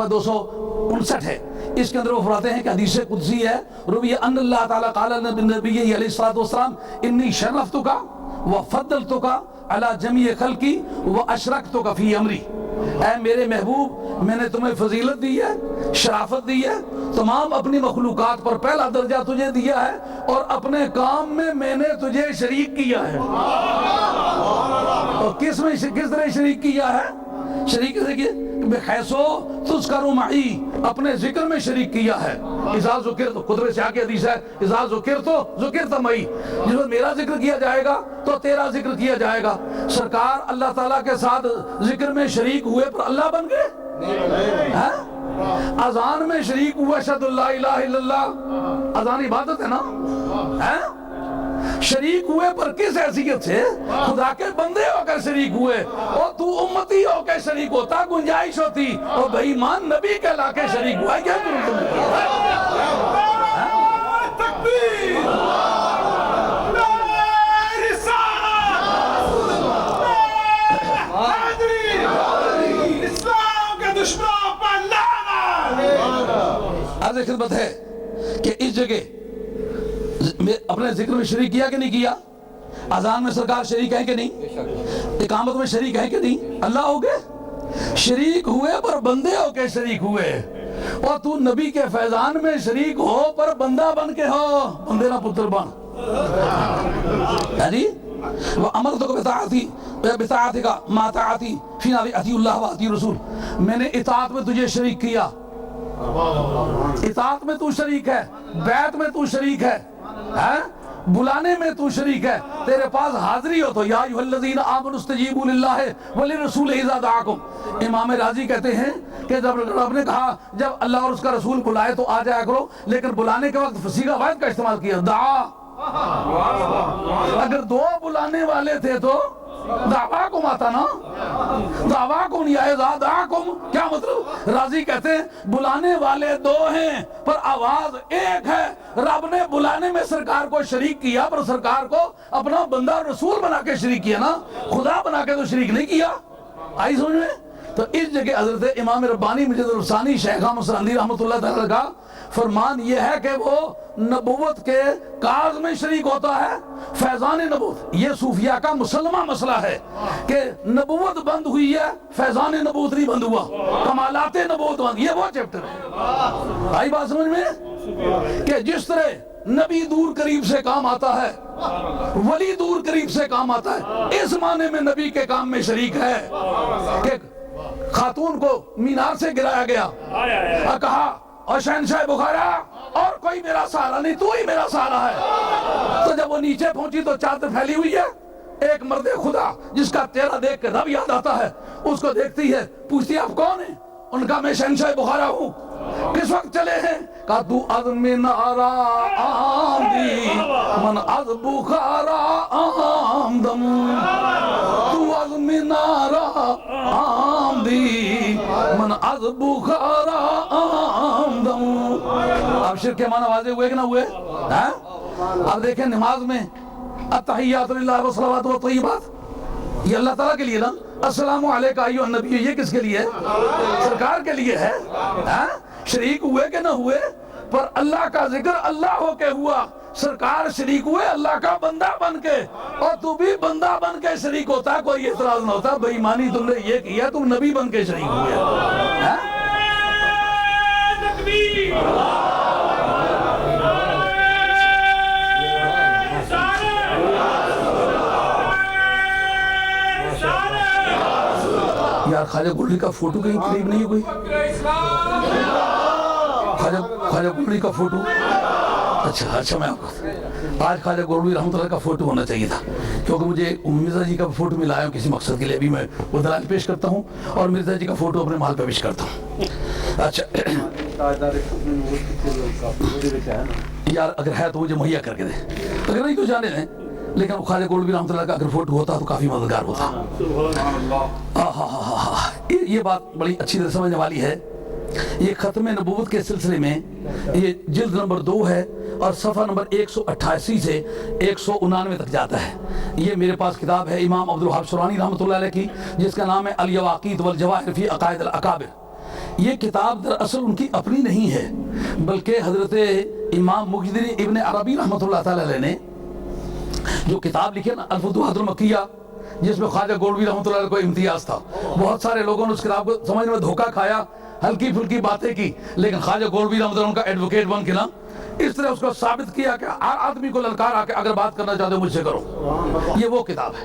[SPEAKER 2] 259 ہے، اس کے اندر وہ فرماتے ہیں کہ حدیث قدسی ہے، رویہ ان اللہ تعالی قال للنبی علیہ الصلوۃ والسلام انی شرفتک وفضلتک علی جمیع خلقی واشرکتک فی امری۔ اے میرے محبوب، میں نے تمہیں فضیلت دی ہے، شرافت دی ہے، تمام اپنی مخلوقات پر پہلا درجہ تجھے دیا ہے، اور اپنے کام میں نے تجھے شریک کیا ہے۔ اور کس طرح شریک کیا ہے؟ شریک سے کہ بحیثو تذکر معی، اپنے ذکر میں شریک کیا ہے۔ اذا ذکرت، قدرت سے آگے حدیث ہے، اذا ذکرت معی، جس وقت میرا ذکر کیا جائے گا تو تیرا ذکر کیا جائے گا۔ سرکار اللہ تعالیٰ کے ساتھ ذکر میں شریک ہوئے پر اللہ بن گئے؟ اذان میں شریک ہوئے، اشہد اللہ الہ الا اللہ، اذان عبادت ہے نا؟ شریک ہوئے پر کس حیثیت سے؟ خدا کے بندے ہو کر شریک ہوئے، اور تو امتی ہو کے شریک ہوتا، گنجائش ہوتی اور بھائی مان نبی کہلا کے شریک ہوا، کیا تم عرض خدمت ہے کہ اس جگہ اپنے ذکر میں شریک کیا کہ نہیں کیا؟ اذان میں سرکار شریک ہے کہ نہیں؟ اقامت میں شریک ہے کہ نہیں؟ اللہ ہو گئے شریک ہوئے پر بندے ہو کے شریک ہوئے، اور تو نبی کے فیضان میں شریک ہو پر بندہ بن کے ہو، بندے نہ پتر بن۔ جی وَأَمَرْتُكَ بِطَاعَتِكَ مَعَ طَاعَتِي فِي اطیعُوا اللَّهَ وَاطِیعُوا الرَّسُولَ، میں نے اطاعت میں تجھے شریک کیا، اطاعت میں تو شریک ہے، بیعت میں تو شریک ہے، بلانے میں تو شریک ہے، تیرے پاس حاضری ہو تو یا ایھا الذین آمنوا استجیبوا للہ وللرسول اذا دعاکم۔ امام راضی کہتے ہیں کہ جب رب نے کہا جب اللہ اور اس کا رسول بلائے تو آ جایا کرو، لیکن بلانے کے وقت صیغہ واحد کا استعمال کیا، دعا۔ اگر دو بلانے والے تھے تو دعواکم آتا نا، دعواکم نہیں آئے، دعواکم کیا مطلب؟ راضی کہتے ہیں بلانے والے دو ہیں پر آواز ایک ہے۔ رب نے بلانے میں سرکار کو شریک کیا پر سرکار کو اپنا بندہ اور رسول بنا کے شریک کیا نا، خدا بنا کے تو شریک نہیں کیا۔ آئی سمجھ میں؟ تو اس جگہ حضرت امام ربانی مجد الثانی شیخ احمد سرندی رحمۃ اللہ تعالی کا فرمان یہ ہے کہ وہ نبوت کے کاز میں شریک ہوتا ہے، فیضان نبوت۔ یہ صوفیہ کا مسلمہ مسئلہ ہے کہ نبوت بند ہوئی ہے، فیضان نبوت نہیں بند ہوا، کمالات نبوت بند، یہ وہ چیپٹر ہے۔ آئی بات سمجھ میں؟ کہ جس طرح نبی دور قریب سے کام آتا ہے، ولی دور قریب سے کام آتا ہے، اس معنی میں نبی کے کام میں شریک ہے کہ خاتون کو مینار سے گرایا گیا اور کہا اور شہنشاہ بخارا اور کوئی میرا سہارا نہیں، تو ہی میرا سہارا ہے۔ تو جب وہ نیچے پہنچی تو چادر پھیلی ہوئی ہے، ایک مرد خدا جس کا چہرہ دیکھ کے رب یاد آتا ہے اس کو دیکھتی ہے، پوچھتی آپ کون ہیں؟ ان کا میں شہنشاہ بخارا ہوں۔ کس وقت چلے ہیں؟ کہا تو از منارا آمدی من از بخارا آمدم، تو از منارا آمدی من از بخارا آمدم۔ اب شرک کے معنی واضح ہوئے کہ نہ ہوئے؟ اب دیکھیں نماز میں التحیات للہ والصلوات والطیبات، یہ اللہ تعالیٰ کے لیے نا، السلام علیکہ ایھا النبی، یہ کس کے لیے ہے؟ سرکار کے لیے ہے۔ شریک ہوئے کہ نہ ہوئے پر اللہ کا ذکر اللہ ہو کے ہوا، سرکار شریک ہوئے اللہ کا بندہ بن کے، اور تو بھی بندہ بن کے شریک ہوتا، کوئی اعتراض نہ ہوتا، بے ایمانی تم نے یہ کیا، تم نبی بن کے شریک ہوئے۔ یار خواجہ گولڈی کا فوٹو کہیں قریب نہیں ہے کوئی؟ خواجہ گولوی کا فوٹو؟ اچھا میں آپ کو آج خواجہ گولوی رحمۃ اللہ کا فوٹو ہونا چاہیے تھا، کیونکہ مجھے مرزا جی کا فوٹو میں لایا ہوں کسی مقصد کے لیے، ابھی میں وہ دلائل پیش کرتا ہوں اور مرزا جی کا فوٹو اپنے مال پہ پیش کرتا ہوں۔ اچھا یار اگر ہے تو مجھے مہیا کر کے دے، اگر نہیں تو جانے دیں، لیکن خواجہ گولوی رحمۃ اللہ کا اگر فوٹو ہوتا تو کافی مددگار ہوتا۔ یہ بات بڑی اچھی طرح سمجھنے والی ہے۔ یہ ختم نبوت کے سلسلے میں یہ جلد نمبر 2 ہے اور صفحہ نمبر 188 سے 199 تک جاتا ہے۔ یہ میرے پاس کتاب ہے امام عبدالوہاب شورانی رحمۃ اللہ علیہ کی، جس کا نام ہے الیواقیت والجواہر فی عقائد الاکابر۔ یہ کتاب دراصل ان کی اپنی نہیں ہے، بلکہ حضرت امام محی الدین ابن عربی رحمۃ اللہ تعالی علیہ نے جو کتاب لکھی نا الفتوحات المکیہ، جس میں خواجہ گولوی رحمۃ اللہ علیہ کو امتیاز تھا۔ بہت سارے لوگوں نے اس کتاب کو سمجھنے میں دھوکہ کھایا، ہلکی پھلکی باتیں کی، لیکن خواجہ گولوی رحمۃ اللہ کا ایڈوکیٹ بن کے نا اس طرح اس کو ثابت کیا کہ ہر آدمی کو للکار آ کے اگر بات کرنا چاہتے ہو مجھ سے کرو۔ یہ وہ کتاب ہے۔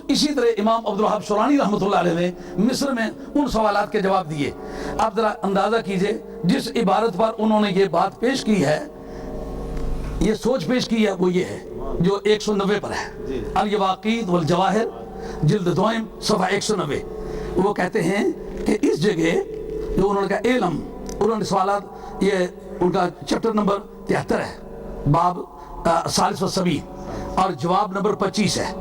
[SPEAKER 2] اسی طرح امام عبدالوہاب شورانی رحمۃ اللہ علیہ نے مصر میں ان سوالات کے جواب دیے۔ آپ ذرا اندازہ کیجئے جس عبارت پر انہوں نے یہ بات پیش کی ہے، یہ سوچ پیش کی ہے، وہ یہ ہے جو 190 پر ہے، الیواقیت والجواہر جلد 2 صفحہ 190۔ وہ کہتے ہیں کہ اس جگہ جو انہوں نے کہا علم، انہوں نے سوالات، یہ ان کا چیپٹر نمبر 73 ہے، باب ثالث والسبعین، اور جواب نمبر 25 ہے۔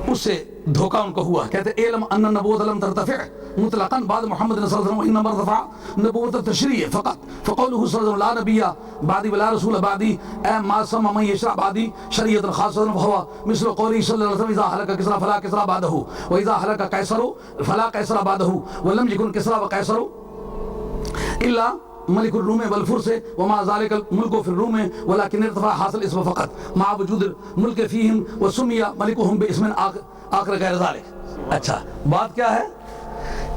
[SPEAKER 2] اس سے دھوکہ ان کو ہوا۔ کہتے ہیں علم ان النبوۃ لم ترتفع مطلقا بعد محمد صلی اللہ علیہ وسلم، وانما ارتفع نبوۃ التشریع فقط، فقوله صلی اللہ علیہ وسلم لا نبی بعدی ولا رسول بعدی ما سمى من يشرع بعدی شریعۃ خاصۃ فهو مثل قوله صلی اللہ علیہ وسلم اذا هلك كسرى فلا كسرى بعده واذا هلك قیصر فلا قیصر بعده ولم يكن كسرى وقیصر الا ملک الروم والفرس وما ذلك الملك في الروم ولكن ارتفع حاصل اسم فقط مع وجود الملك فيهم وسمي ملكهم باسم آخر غیر ذلك۔ اچھا بات کیا ہے؟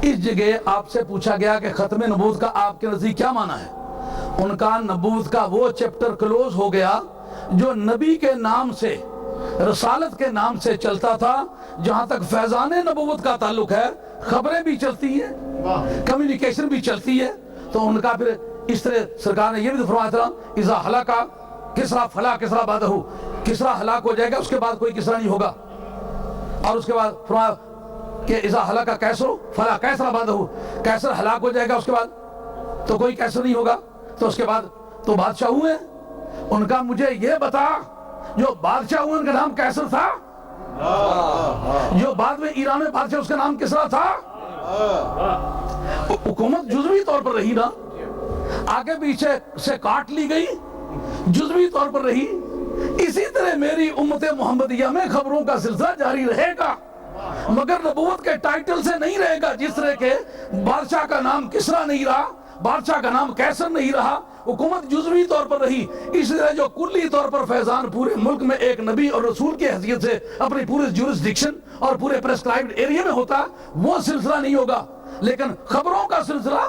[SPEAKER 2] اس جگہ آپ سے پوچھا گیا کہ ختم نبوت کا آپ کے نزدیک کیا معنی ہے؟ ان کا نبوت کا وہ چیپٹر کلوز ہو گیا جو نبی کے نام سے، رسالت کے نام سے چلتا تھا۔ جہاں تک فیضان نبوت کا تعلق ہے، خبریں بھی چلتی ہیں، کمیونیکیشن بھی چلتی ہے، تو ان کا پھر اس طرح سرکار نے یہ بھی فرمایا تھا اذا ہلاک کسرا فلا کسرا بعدہ، کسرا ہلاک ہو جائے گا اس کے بعد کوئی کسرا نہیں ہوگا، اور اس کے بعد فرمایا کہ اذا ہلاک قیصر فلا قیصر بعدہ، قیصر ہلاک ہو جائے گا اس کے بعد تو کوئی قیصر نہیں ہوگا۔ تو اس کے بعد تو بادشاہ ہوئے، ان کا مجھے یہ بتا جو بادشاہ ہوئے ان کا نام قیصر تھا، جو بعد میں ایران میں بادشاہ اس کا نام کسرا تھا۔ حکومت جزوی طور پر رہی نا، آگے پیچھے سے کاٹ لی گئی، جزوی طور پر رہی۔ اسی طرح میری امت محمدیہ میں خبروں کا سلسلہ جاری رہے گا، مگر نبوت کے ٹائٹل سے نہیں رہے گا۔ جس طرح کے بادشاہ کا نام کسرا نہیں رہا، بادشاہ کا نام قیصر نہیں رہا، حکومت جزوی طور پر رہی، اس طرح جو کلی طور پر فیضان پورے ملک میں ایک نبی اور رسول کی حیثیت سے اپنی پورے جورسڈکشن اور پورے پریسکرائبڈ ایریا میں ہوتا، وہ سلسلہ نہیں ہوگا۔ لیکن خبروں کا سلسلہ،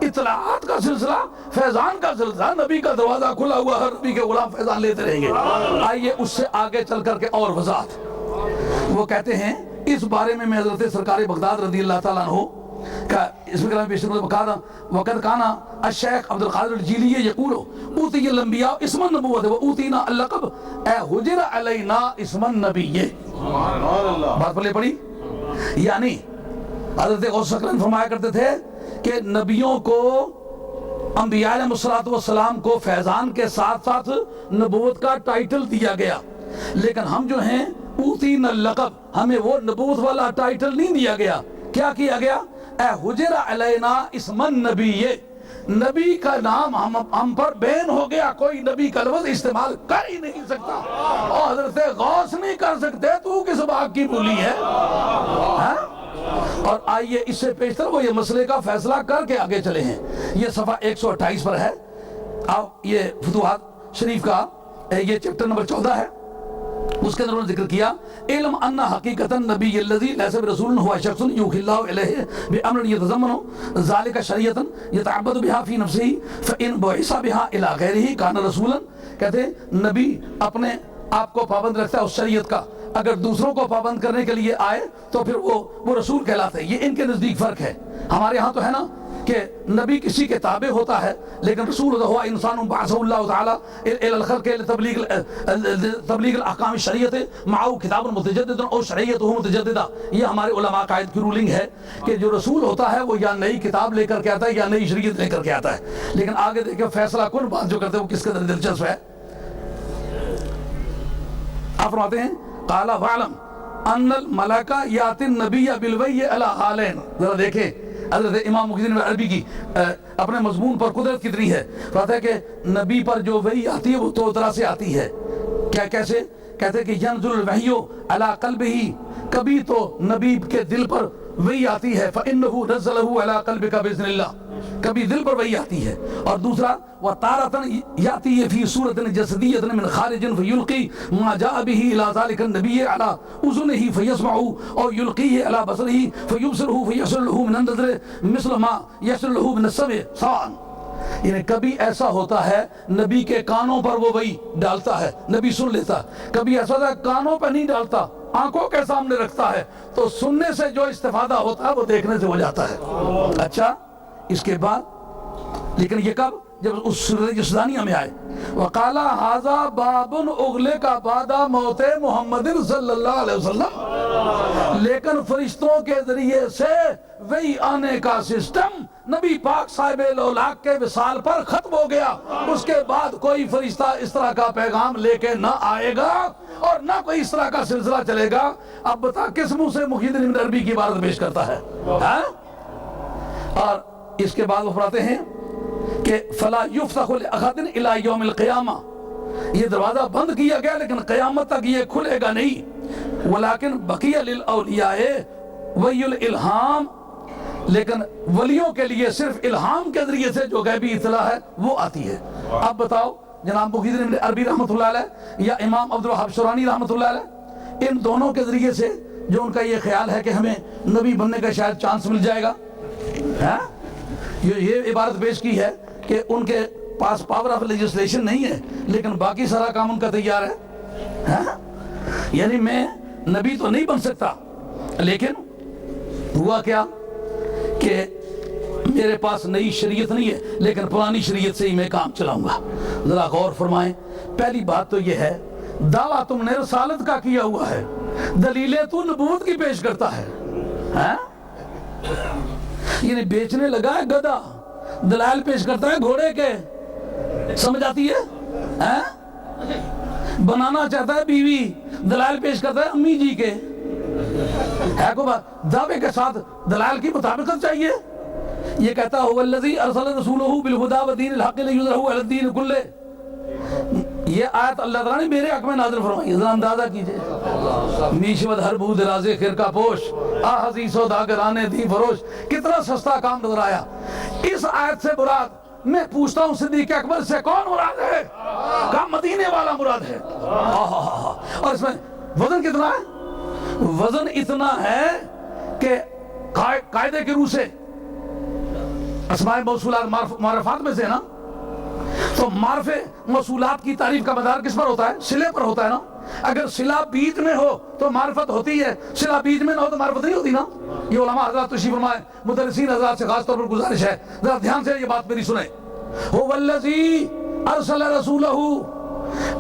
[SPEAKER 2] اطلاعات کا سلسلہ، فیضان کا سلسلہ، نبی کا دروازہ کھلا ہوا، ہر نبی کے غلام فیضان لیتے رہیں گے۔ آئیے اس سے آگے چل کر کے اور وضاحت۔ وہ کہتے ہیں اس بارے میں حضرت سرکار بغداد رضی اللہ تعالیٰ عنہ کا اس میں کلام پیش کرنا وقت کانا الشیخ عبد القادر الجیلی یقول اوتی الانبیاء اسم النبوت و اوتینا اللقب اے حجر علینا اسم النبی۔ بات پلے پڑی، یعنی حضرت غوث اکرم فرمایا کرتے تھے کہ نبیوں کو، انبیاء علیہ السلام کو فیضان کے ساتھ ساتھ نبوت کا ٹائٹل دیا گیا، لیکن ہم جو ہیں اوتینا اللقب، ہمیں وہ نبوت والا ٹائٹل نہیں دیا گیا۔ کیا کیا گیا؟ اے حجر علینا اسم النبی، نبی کا نام ہم پر بین ہو گیا، کوئی نبی کا لفظ استعمال کر ہی نہیں سکتا، اور حضرت غوث نہیں کر سکتے، تو کس بات کی بولی ہے؟ اور آئیے اس سے پیشتر وہ یہ مسئلے کا فیصلہ کر کے آگے چلے ہیں۔ یہ صفحہ 128 پر ہے، آپ یہ فتوحات شریف کا یہ چیپٹر نمبر 14 ہے، اس کے اندر انہوں نے ذکر کیا علم ان حقیقتا نبی الذی لیس برسول هو شخص یوحی اللہ الیہ بامر یتضمن ذلک شریعتا یتعبد بها فی نفسه فان بعث بها الی غیرہ کان رسولا۔ کہتے ہیں نبی اپنے آپ کو پابند رکھتا ہے اس شریعت کا، اگر دوسروں کو پابند کرنے کے لیے آئے تو پھر وہ رسول کہلاتے ہیں۔ یہ ان کے نزدیک فرق ہے۔ ہمارے ہاں تو ہے نا کہ نبی کسی کے تابع ہوتا ہے، لیکن رسول ہوا انسان بعثہ اللہ تعالی الی الخلق تبلیغ الاحکام الشرعیۃ معه کتاب متجدد اور شرعیتہ متجددہ. یہ ہمارے علماء قائد کی رولنگ ہے کہ جو رسول ہوتا ہے وہ یا نئی کتاب لے کر کے آتا ہے یا نئی شریعت لے کر کے آتا ہے. لیکن آگے دیکھیں فیصلہ کن بات جو کرتے ہیں وہ کس قدر دلچسپ ہے. آپ فرماتے ہیں قال وعلم ان الملائکہ یاتی النبی بالوحی علی حالین. ذرا دیکھیں حضرت امام محی الدین عربی کی اپنے مضمون پر قدرت کتنی ہے. فرماتا ہے کہ نبی پر جو وحی آتی ہے وہ دو طرح سے آتی ہے. کیا کیسے؟ کہتے ہیں کہ ینزل الوحی علی قلبہ، کبھی تو نبی کے دل پر وحی آتی ہے فإنہ نزلہ علی قلبک بإذن اللہ، کبھی دل پر وحی آتی ہے. اور دوسرا وتارۃ یاتی فی صورت جسدیۃ من خارج فیلقی ما جاء به الی ذلک النبی علی اذنہ فیسمع او یلقیہ علی بصرہ فیبصرہ فیحصل له من النظر مثل ما یحصل له من السمع سواء. یعنی کبھی ایسا ہوتا ہے نبی کے کانوں پر وہ وحی ڈالتا ہے، نبی سن لیتا ہے. کبھی ایسا ہوتا ہے کانوں پہ نہیں ڈالتا، آنکھوں کے سامنے رکھتا ہے، تو سننے سے جو استفادہ ہوتا ہے وہ دیکھنے سے ہو جاتا ہے. اچھا اس کے بعد لیکن یہ کب؟ جب اس سورۃ جسدانیہ میں آئے وقال ھذا باب اغلق بعد موت محمد صلی اللہ علیہ وسلم. لیکن فرشتوں کے ذریعے سے وہی آنے کا سسٹم نبی پاک صاحب لولاک کے وصال پر ختم ہو گیا. اس کے بعد کوئی فرشتہ اس طرح کا پیغام لے کے نہ آئے گا اور نہ کوئی اس طرح کا سلسلہ چلے گا. اب بتا کس منہ سے محی الدین عربی کی عبارت پیش کرتا ہے. اور اس کے بعد وہ فرماتے ہیں کہ فلا یفتح لأحد الی یوم القیامہ، یہ دروازہ بند کیا گیا لیکن قیامت تک یہ کھلے گا نہیں. ولیکن بقی للاولیاء وحی الالہام، لیکن ولیوں کے لیے صرف الہام کے ذریعے سے جو غیبی اطلاع ہے وہ آتی ہے. اب بتاؤ جناب محی الدین عربی رحمۃ اللہ علیہ یا امام عبدالوہاب شرانی رحمۃ اللہ علیہ، ان دونوں کے ذریعے سے جو ان کا یہ خیال ہے کہ ہمیں نبی بننے کا شاید چانس مل جائے گا، یہ عبارت پیش کی ہے کہ ان کے پاس پاور آف لیجسلیشن نہیں ہے لیکن باقی سارا کام ان کا تیار ہے. یعنی میں نبی تو نہیں بن سکتا، لیکن ہوا کیا کہ میرے پاس نئی شریعت نہیں ہے لیکن پرانی شریعت سے ہی میں کام چلاؤں گا. ذرا غور فرمائیں. پہلی بات تو یہ ہے دعویٰ تم نے رسالت کا کیا ہوا ہے، دلیلیں تو نبوت کی پیش کرتا ہے. یعنی بیچنے لگا ہے گدھا، دلائل پیش کرتا ہے گھوڑے کے. سمجھ آتی ہے؟ بنانا چاہتا ہے بیوی، دلائل پیش کرتا ہے امی جی کے. ہے کو بات دعوے کے ساتھ دلائل کی مطابقت چاہیے. یہ کہتا ہے الذی ارسل رسولہ بالہدی ودین الحق لیظہرہ علی الدین کلہ. یہ آیت اللہ تعالیٰ نے میرے حق میں نازل فرمائی. ذرا اندازہ کیجئے. میشود ہر بود رازے خرقہ پوش آہزی سوداگرانے دی فروش. کتنا سستا کام نظر آیا. اس آیت سے مراد میں پوچھتا ہوں صدیق اکبر سے کون مراد ہے؟ کہا مدینے والا مراد ہے. اور اس میں وزن کتنا ہے؟ وزن اتنا ہے کہ قاعدے کی روح سے اسماء موصولات معرفات میں سے نا، تو معرف موصولات کی تعریف کا مدار کس پر ہوتا ہے؟ صلے پر ہوتا ہے نا. اگر صلہ بیچ میں ہو تو معرفت ہوتی ہے، صلہ بیچ میں نہ ہو تو معرفت نہیں ہوتی نا. یہ علماء حضرات تشریف فرمائے، مدرسین حضرات سے خاص طور پر گزارش ہے ذرا دھیان سے یہ بات میری سنیں. هو الذی ارسل رسولہ،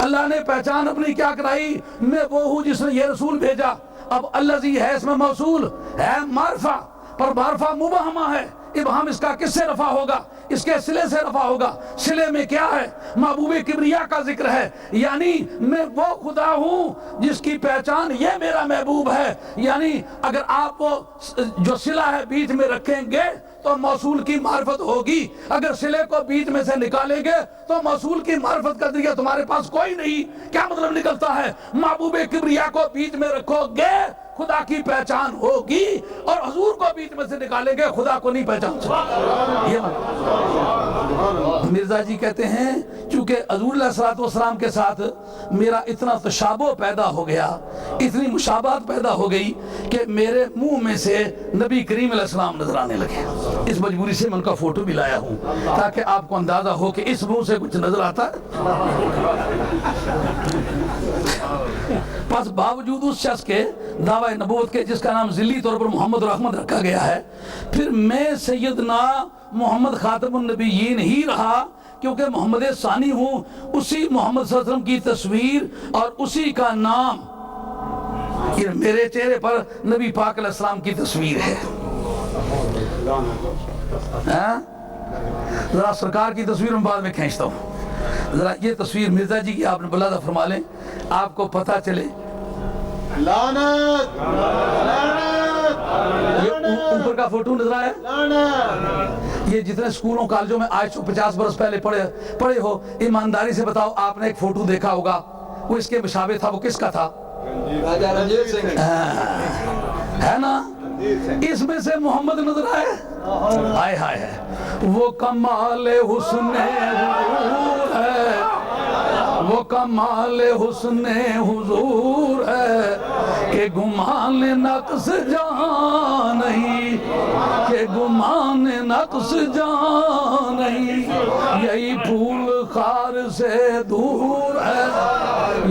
[SPEAKER 2] اللہ نے پہچان اپنی کیا کرائی؟ میں وہ ہوں جس نے یہ رسول بھیجا. اب الذی ہے اس میں موصول ہے معرفہ، پر معرفہ مبہمہ ہے. ابہام اس کا کس سے رفع ہوگا؟ اس کے صلے سے رفع ہوگا. صلے میں کیا ہے؟ محبوب کبریا کا ذکر ہے. یعنی میں وہ خدا ہوں جس کی پہچان یہ میرا محبوب ہے. یعنی اگر آپ وہ جو صلہ ہے بیچ میں رکھیں گے تو موصول کی معرفت ہوگی. اگر صلے کو بیچ میں سے نکالیں گے تو موصول کی معرفت کا ذریعہ تمہارے پاس کوئی نہیں. کیا مطلب نکلتا ہے؟ محبوب کبریا کو بیچ میں رکھو گے خدا کی پہچان ہوگی، اور حضور کو بیچ میں سے نکالیں گے خدا کو نہیں پہچان سکتے. یہ مرزا جی کہتے ہیں چونکہ حضور علیہ الصلوۃ والسلام کے ساتھ میرا اتنا تشابہ پیدا ہو گیا، اتنی مشابہت پیدا ہو گئی کہ میرے منہ میں سے نبی کریم علیہ السلام نظر آنے لگے. اس مجبوری سے میں ان کا فوٹو بھی لایا ہوں تاکہ آپ کو اندازہ ہو کہ اس منہ سے کچھ نظر آتا ہے. بس باوجود اس شخص کے دعوی نبوت کے جس کا نام ذلی طور پر محمد احمد رکھا گیا ہے، پھر میں سیدنا محمد خاتم النبیین ہی رہا، کیونکہ محمد ثانی ہوں، اسی محمد صلی اللہ علیہ وسلم کی تصویر اور اسی کا نام، یہ میرے چہرے پر نبی پاک علیہ السلام کی تصویر ہے۔ ذرا سرکار کی تصویر میں بعد میں کھینچتا ہوں، ذرا یہ تصویر مرزا جی کی آپ نے بلادہ فرما لیں، آپ کو پتہ چلے۔
[SPEAKER 4] لعنت
[SPEAKER 2] یہ اوپر کا فوٹو نظر آیا، یہ جتنے سکولوں کالجوں میں آج 50 برس پہلے پڑھے ہو، ایمانداری سے بتاؤ آپ نے ایک فوٹو دیکھا ہوگا، وہ اس کے مشابہ تھا، وہ کس کا تھا؟ ہے نا؟ اس میں سے محمد نظر آئے ہائے وہ کمال حسن حضور ہے، وہ کمال حسن حضور ہے کہ گمان نقص جان نہیں، کہ گمان نقص جان نہیں، یہی پھول خار سے دور ہے،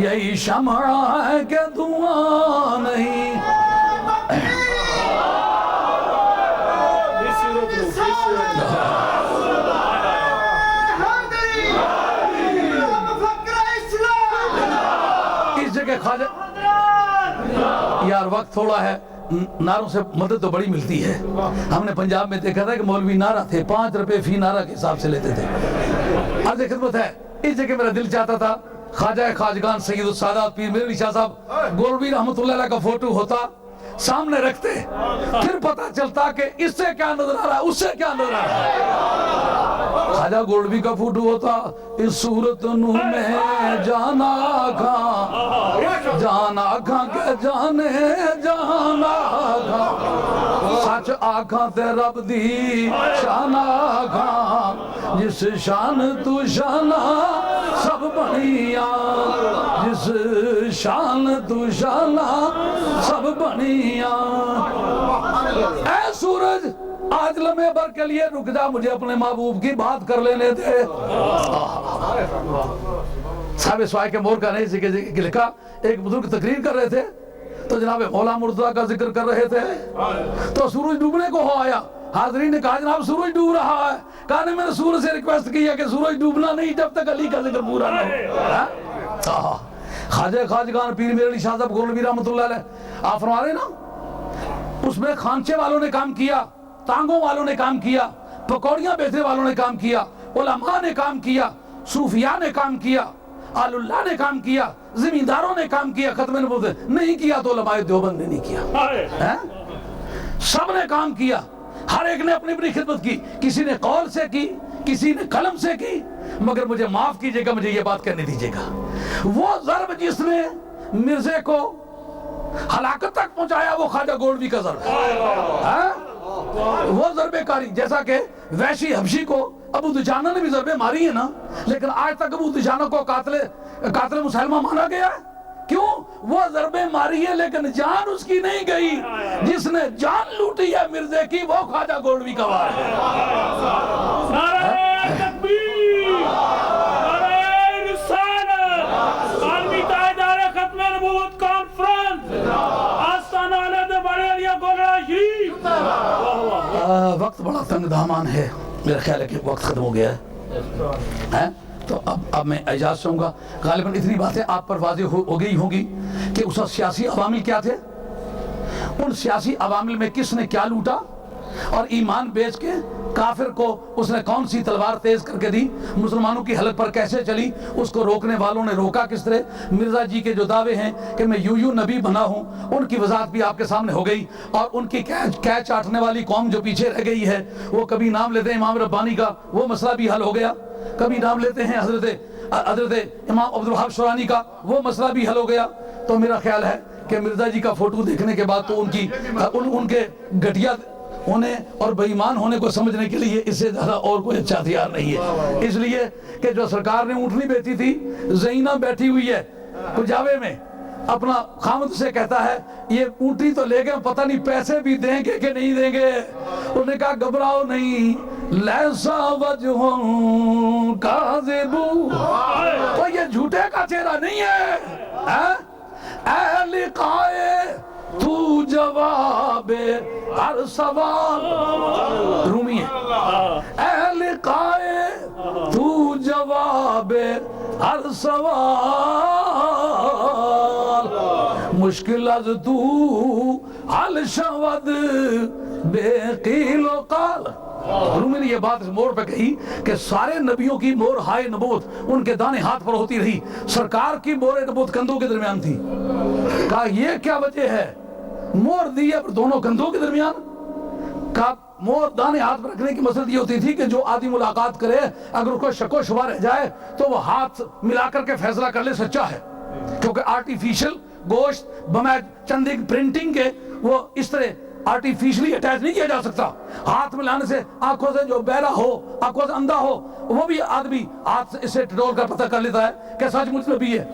[SPEAKER 2] یہی شمع ہے کہ دھواں نہیں۔ اس جگہ خواجہ یار وقت تھوڑا ہے، نعروں سے مدد تو بڑی ملتی ہے۔ ہم نے پنجاب میں دیکھا تھا کہ مولوی نعرہ تھے 5 روپے فی نعرہ کے حساب سے لیتے تھے۔ عرض خدمت ہے، اس جگہ میرا دل چاہتا تھا خواجہ خواجگان سید السادات پیر میرعلی شاہ صاحب گولوی رحمۃ اللہ علیہ کا فوٹو ہوتا، سامنے رکھتے، پھر پتہ چلتا کہ اس سے کیا نظر آ رہا ہے، اس سے کیا نظر آ رہا ہے۔ خواجہ گولوی کا فوٹو ہوتا، اس صورت نو میں جانا کھاں، جانا کھاں کہ جانے جانا کھاں، سچ آکھاں تے رب دی شانا کھاں، جس شان تو شانہ سب بنیاں، جس شان تو شانہ سب بنیاں۔ اے سورج آج لمحے بھر کے لیے رک جا، مجھے اپنے محبوب کی بات کر لینے دے۔ صاحب سوائے کے مور کا نہیں ذکر لکھا، ایک بزرگ تقریر کر رہے تھے تو جناب مولا مرتضیٰ کا ذکر کر رہے تھے تو سورج ڈوبنے کو ہو آیا، حاضرین نے کہا جناب سورج ڈوب رہا ہے، کہا نہیں میں نے سورج سے ریکویسٹ کیا کہ سورج ڈوبنا نہیں جب تک علی کا ذکر پورا نہ ہو۔ خواجہ خواجگان پیر میرعلی شاہ صاحب گولوی رحمۃ اللہ علیہ آپ فرما رہے نا، اس میں خانچے والوں نے کام کیا، تانگوں والوں نے کام کیا، پکوڑیاں بیچنے والوں نے کام کیا، علماء نے کام کیا، صوفیاء نے کام کیا، آل اللہ نے کام کیا، زمینداروں نے کام کیا، ختم نبوت نہیں کیا تو علماء دیوبند نے نہیں کیا، سب نے کام کیا، ہر ایک نے اپنی اپنی خدمت کی، کسی نے قول سے کی، کسی نے قلم سے کی، مگر مجھے معاف کیجئے گا، مجھے یہ بات کرنے دیجئے گا، وہ ضرب جس نے مرزے کو ہلاکت تک پہنچایا وہ خواجہ گولوی کا ضرب ہے، وہ ضربے کاری، جیسا کہ وحشی حبشی کو ابو دجانہ نے بھی ضربے ماری ہیں نا، لیکن آج تک ابو دجانہ کو قاتل مسلمہ مانا گیا ہے، کیوں؟ وہ ضربے ماری ہے لیکن جان اس کی نہیں گئی، جس نے جان لوٹی ہے مرزے کی وہ خواجہ گولوی کا وار ہے۔
[SPEAKER 5] نعرہ تکبیر، نعرہ رسالت، عالمی تاجدار ختم نبوت کانفرنس، آستانہ علیہ بڑھیریا گولڑا شریف۔
[SPEAKER 2] وقت بڑا تنگ دامان ہے، میرا خیال ہے کہ وقت ختم ہو گیا ہے، تو اب میں اجازت چاہوں گا، غالباً اتنی باتیں آپ پر واضح ہو گئی ہوں گی کہ اس وقت سیاسی عوامل کیا تھے، ان سیاسی عوامل میں کس نے کیا لوٹا اور ایمان بیچ کے کافر کو اس نے کون سی تلوار تیز کر کے دی، مسلمانوں کی حلق پر کیسے چلی، اس کو روکنے والوں نے روکا کس طرح۔ مرزا جی کے جو دعوے ہیں کہ میں یوں نبی بنا ہوں، ان کی وضاحت بھی آپ کے سامنے ہو گئی، اور ان کی کیچ چاٹنے والی قوم جو پیچھے رہ گئی ہے، وہ کبھی نام لیتے ہیں امام ربانی کا، وہ مسئلہ بھی حل ہو گیا، کبھی نام لیتے ہیں حضرت امام عبدالوہاب شورانی کا، وہ مسئلہ بھی حل ہو گیا۔ تو میرا خیال ہے کہ مرزا جی کا فوٹو دیکھنے کے بعد تو ان کے گھٹیا ہونے اور بے ایمان ہونے کو سمجھنے کے لیے اس سے زیادہ اور کوئی اچھا ہتھیار نہیں ہے، اس لیے کہ جو سرکار نے اونٹنی بیچی تھی، زینہ بیٹھی ہوئی ہے کجاوے میں، اپنا خامد سے کہتا ہے یہ اونٹنی تو لے گئے، پتہ نہیں پیسے بھی دیں گے کہ نہیں دیں گے، انہوں نے کہا گھبراؤ نہیں، لیسا وجہ کاذب، تو یہ جھوٹے کا چہرہ نہیں ہے، اے لقائے تو جواب ہر سوال. رومی ہے. اے لقائے تو جواب ہر سوال مشکل از تو حل شود بے قیل و قال. رومی نے یہ بات اس موڑ پہ کہی کہ سارے نبیوں کی مور ہائے نبوت ان کے دانے ہاتھ پر ہوتی رہی, سرکار کی مور نبوت کندھوں کے درمیان تھی. کہا یہ کیا وجہ ہے؟ مور دی ہے پر دونوں کندھوں کے درمیان. کہا مور دانے ہاتھ پر رکھنے کی مقصد یہ ہوتی تھی کہ جو آدمی ملاقات کرے اگر اس کو شک و شبہ رہ جائے تو وہ ہاتھ ملا کر کے فیصلہ کر لے سچا ہے, کیونکہ آرٹیفیشل گوشت بمیں چند ایک پرنٹنگ کے وہ اس طرح آرٹیفیشلی اٹیچ نہیں کیا جا سکتا. ہاتھ میں لانے سے آنکھوں سے جو بہرا ہو, آنکھوں سے اندھا ہو, وہ بھی آدمی ہاتھ سے ٹٹول کر پتہ کر لیتا ہے کہ سچ مچ نبی ہے.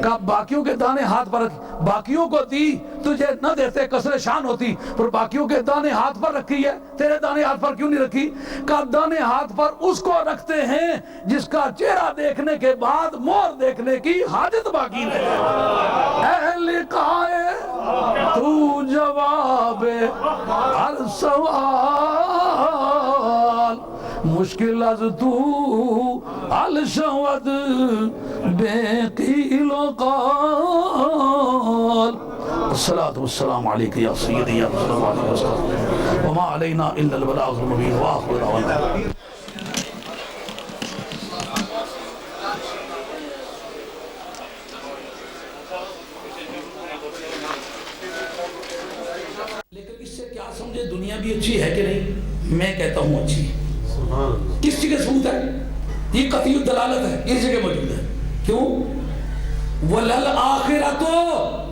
[SPEAKER 2] کہا باقیوں کے دانے ہاتھ پر رکھی, باقیوں کو دی تجھے نہ دیتے کسر شان ہوتی, پر باقیوں کے دانے ہاتھ پر رکھی ہے, تیرے دانے ہاتھ پر کیوں نہیں رکھی؟ کہا دانے ہاتھ پر اس کو رکھتے ہیں جس کا چہرہ دیکھنے کے بعد مور دیکھنے کی حاجت باقی رہے. اے لقائے تو جواب ہر سوال مشکل از تو حل شود بے قیل و قال. الصلاة والسلام علیکہ یا سیدی یا رسول اللہ علیہ وسلم وما علینا الا البلاغ المبین وآخر دعوانا. لیکن اس سے کیا سمجھے دنیا بھی اچھی ہے کہ نہیں؟ میں کہتا ہوں اچھی. کس جگہ ثبوت ہے؟ یہ قطعی دلالت ہے, اس جگہ موجود ہے. کیوں؟ وَلَلْآخِرَةُ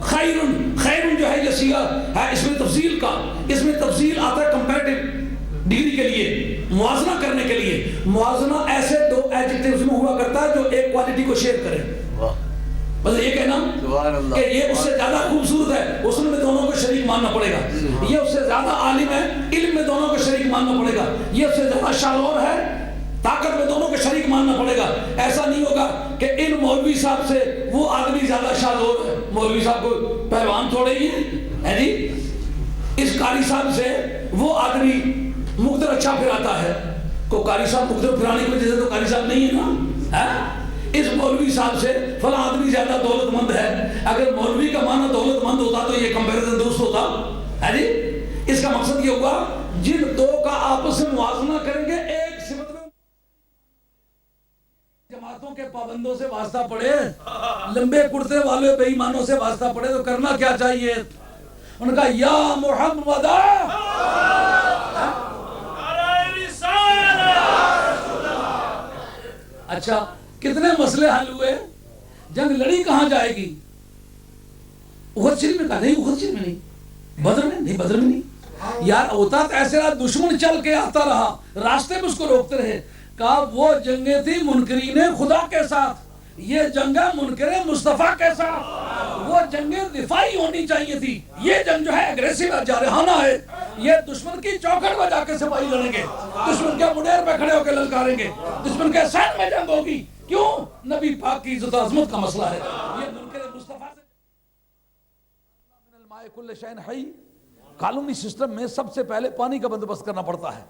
[SPEAKER 2] خَيْرٌ, خیرٌ جو ہے یہ صیغہ ہے اس میں تفصیل کا, اس میں تفصیل آتا ہے کمپیریٹیو ڈگری کے لیے, موازنہ کرنے کے لیے. موازنہ ایسے دو ایڈجیکٹیوز میں ہوا کرتا ہے جو ایک کوالٹی کو شیئر کرے. بس یہ کہنا کہ یہ اس سے زیادہ خوبصورت ہے, اس میں دونوں کو شریک ماننا پڑے گا. یہ اس سے زیادہ عالم ہے, علم میں دونوں کو شریک ماننا پڑے گا. یہ اس سے زیادہ شالور ہے, طاقت میں دونوں کو شریک ماننا پڑے گا. ایسا نہیں ہوگا کہ ان مولوی صاحب سے وہ آدمی زیادہ شالور ہے. مولوی صاحب کو پہلوان تھوڑے ہی ہے جی, اس قاری صاحب سے وہ آدمی مقدر اچھا پھراتا ہے. کو قاری صاحب مقدر پھرانے کی وجہ سے تو قاری صاحب نہیں ہے نا. اس مولوی صاحب سے فلاں آدمی زیادہ دولت مند ہے. اگر مولوی کا معنی دولت مند ہوتا تو یہ کمپیریزن درست ہوتا ہے جی. اس کا مقصد یہ ہوگا جن دو کا آپس میں موازنہ کریں گے ایک صفت میں. جماعتوں کے پابندوں سے واسطہ پڑے, لمبے کرتے والے بے ایمانوں سے واسطہ پڑے تو کرنا کیا چاہیے؟ ان کا یا محمد. اچھا کتنے مسئلے حل ہوئے؟ جنگ لڑی کہاں جائے گی؟ احد شریف میں کہا نہیں, احد شریف میں نہیں, بدر میں نہیں, بدر میں نہیں. یار ہوتا تو ایسے رہا, دشمن چل کے آتا رہا, راستے میں اس کو روکتے رہے. کہا وہ جنگیں تھی منکرین خدا کے ساتھ, یہ جنگ ہے منکر مصطفیٰ کے ساتھ. وہ جنگیں دفاعی ہونی چاہیے تھی, یہ جنگ جو ہے اگریسیو ہے, جارحانہ ہے. یہ دشمن کی چوکھٹ میں جا کے سپاہی لڑیں گے, دشمن کے منیر پہ کھڑے ہو کے للکاریں گے, دشمن کے سین میں جنگ ہوگی. کیوں؟ نبی پاک کی عزت و عظمت کا مسئلہ ہے. یہ منکر مصطفیٰ سے من الماء کل شیء حی, قانونی سسٹم میں سب سے پہلے پانی کا بندوبست کرنا پڑتا ہے.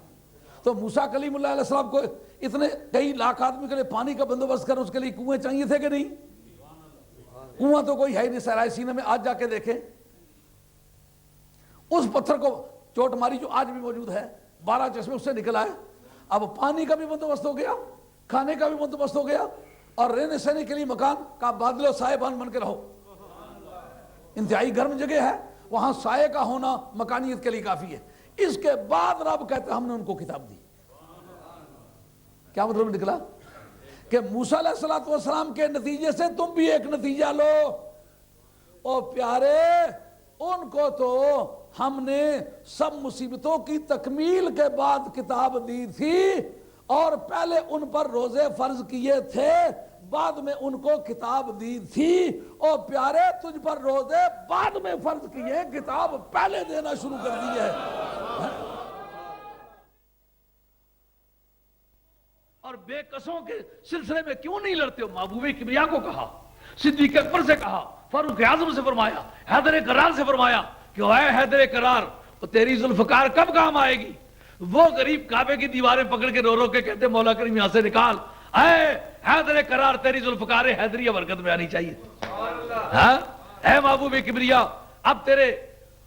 [SPEAKER 2] تو موسیٰ کلیم اللہ علیہ السلام کو اتنے کئی لاکھ آدمی کے لیے پانی کا بندوبست کر, اس کے لیے کنویں چاہیے تھے کہ نہیں؟ کنواں تو کوئی ہے نہیں. صحرائے سینا میں آج جا کے دیکھیں, اس پتھر کو چوٹ ماری جو آج بھی موجود ہے, 12 چشمے اس سے نکلا ہے. اب پانی کا بھی بندوبست ہو گیا, کھانے کا بھی بندوبست ہو گیا, اور رہنے سہنے کے لیے مکان کا بادل و سائے بن کے رہو. انتہائی گرم جگہ ہے, وہاں سائے کا ہونا مکانیت کے لیے کافی ہے. اس کے بعد رب کہتے ہیں ہم نے ان کو کتاب دی. کیا مطلب نکلا؟ کہ موسیٰ علیہ السلام کے نتیجے سے تم بھی ایک نتیجہ لو. او پیارے, ان کو تو ہم نے سب مصیبتوں کی تکمیل کے بعد کتاب دی تھی, اور پہلے ان پر روزے فرض کیے تھے, بعد میں ان کو کتاب دی تھی. اور پیارے تجھ پر روزے بعد میں فرض کیے, کتاب پہلے دینا شروع کر دی ہے. اور بے قصوں کے سلسلے میں کیوں نہیں لڑتے ہو؟ محبوب کبریا کو کہا
[SPEAKER 4] صدیق اکبر سے کہا، فاروق اعظم سے فرمایا، حیدر کرار سے فرمایا کہ اے حیدر کرار تیری ذوالفقار کب کام آئے گی؟ وہ غریب کعبے کی دیواریں پکڑ کے رو رو کے کہتے مولا کریم یہاں سے نکال، اے حیدر کرار تیری ذوالفقار حیدریہ برکت میں آنی چاہیے۔ ہاں اے محبوب کبریا اب تیرے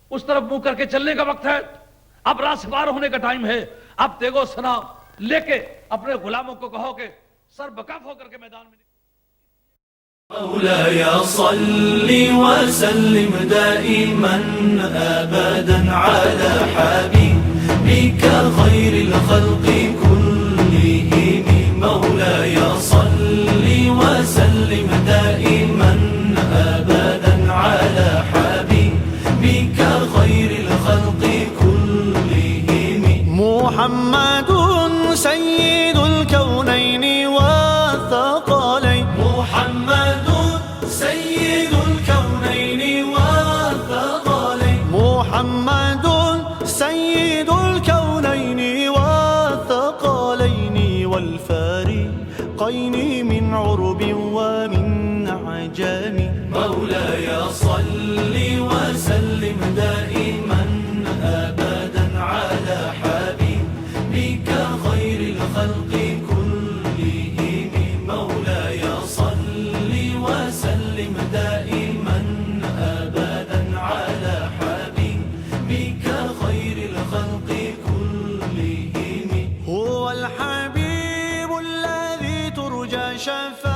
[SPEAKER 4] اس طرف منہ کر کے چلنے کا وقت ہے، اب راہ سے پار ہونے کا ٹائم ہے، اب تیگو سنا لے کے اپنے غلاموں کو کہو کہ سر بکف ہو کر کے میدان میں
[SPEAKER 1] مولاي صل وسلم دائما أبدا على حبيبك خير الخلق كلهم مولاي صل وسلم دائما أبدا على حبيبك خير الخلق كلهم محمد سيد الكونين والثقلين محمد سيد الكونين والثقلين محمد سيد الكونين والثقلين والفارقين من عرب ومن عجم مولاي صل وسلم دائما أبدا على حبيبك خير الخلق كلهم مولاي صل وسلم دائما أبدا على حبيبك خير الخلق كلهم هو الحبيب الذي ترجى شفاعته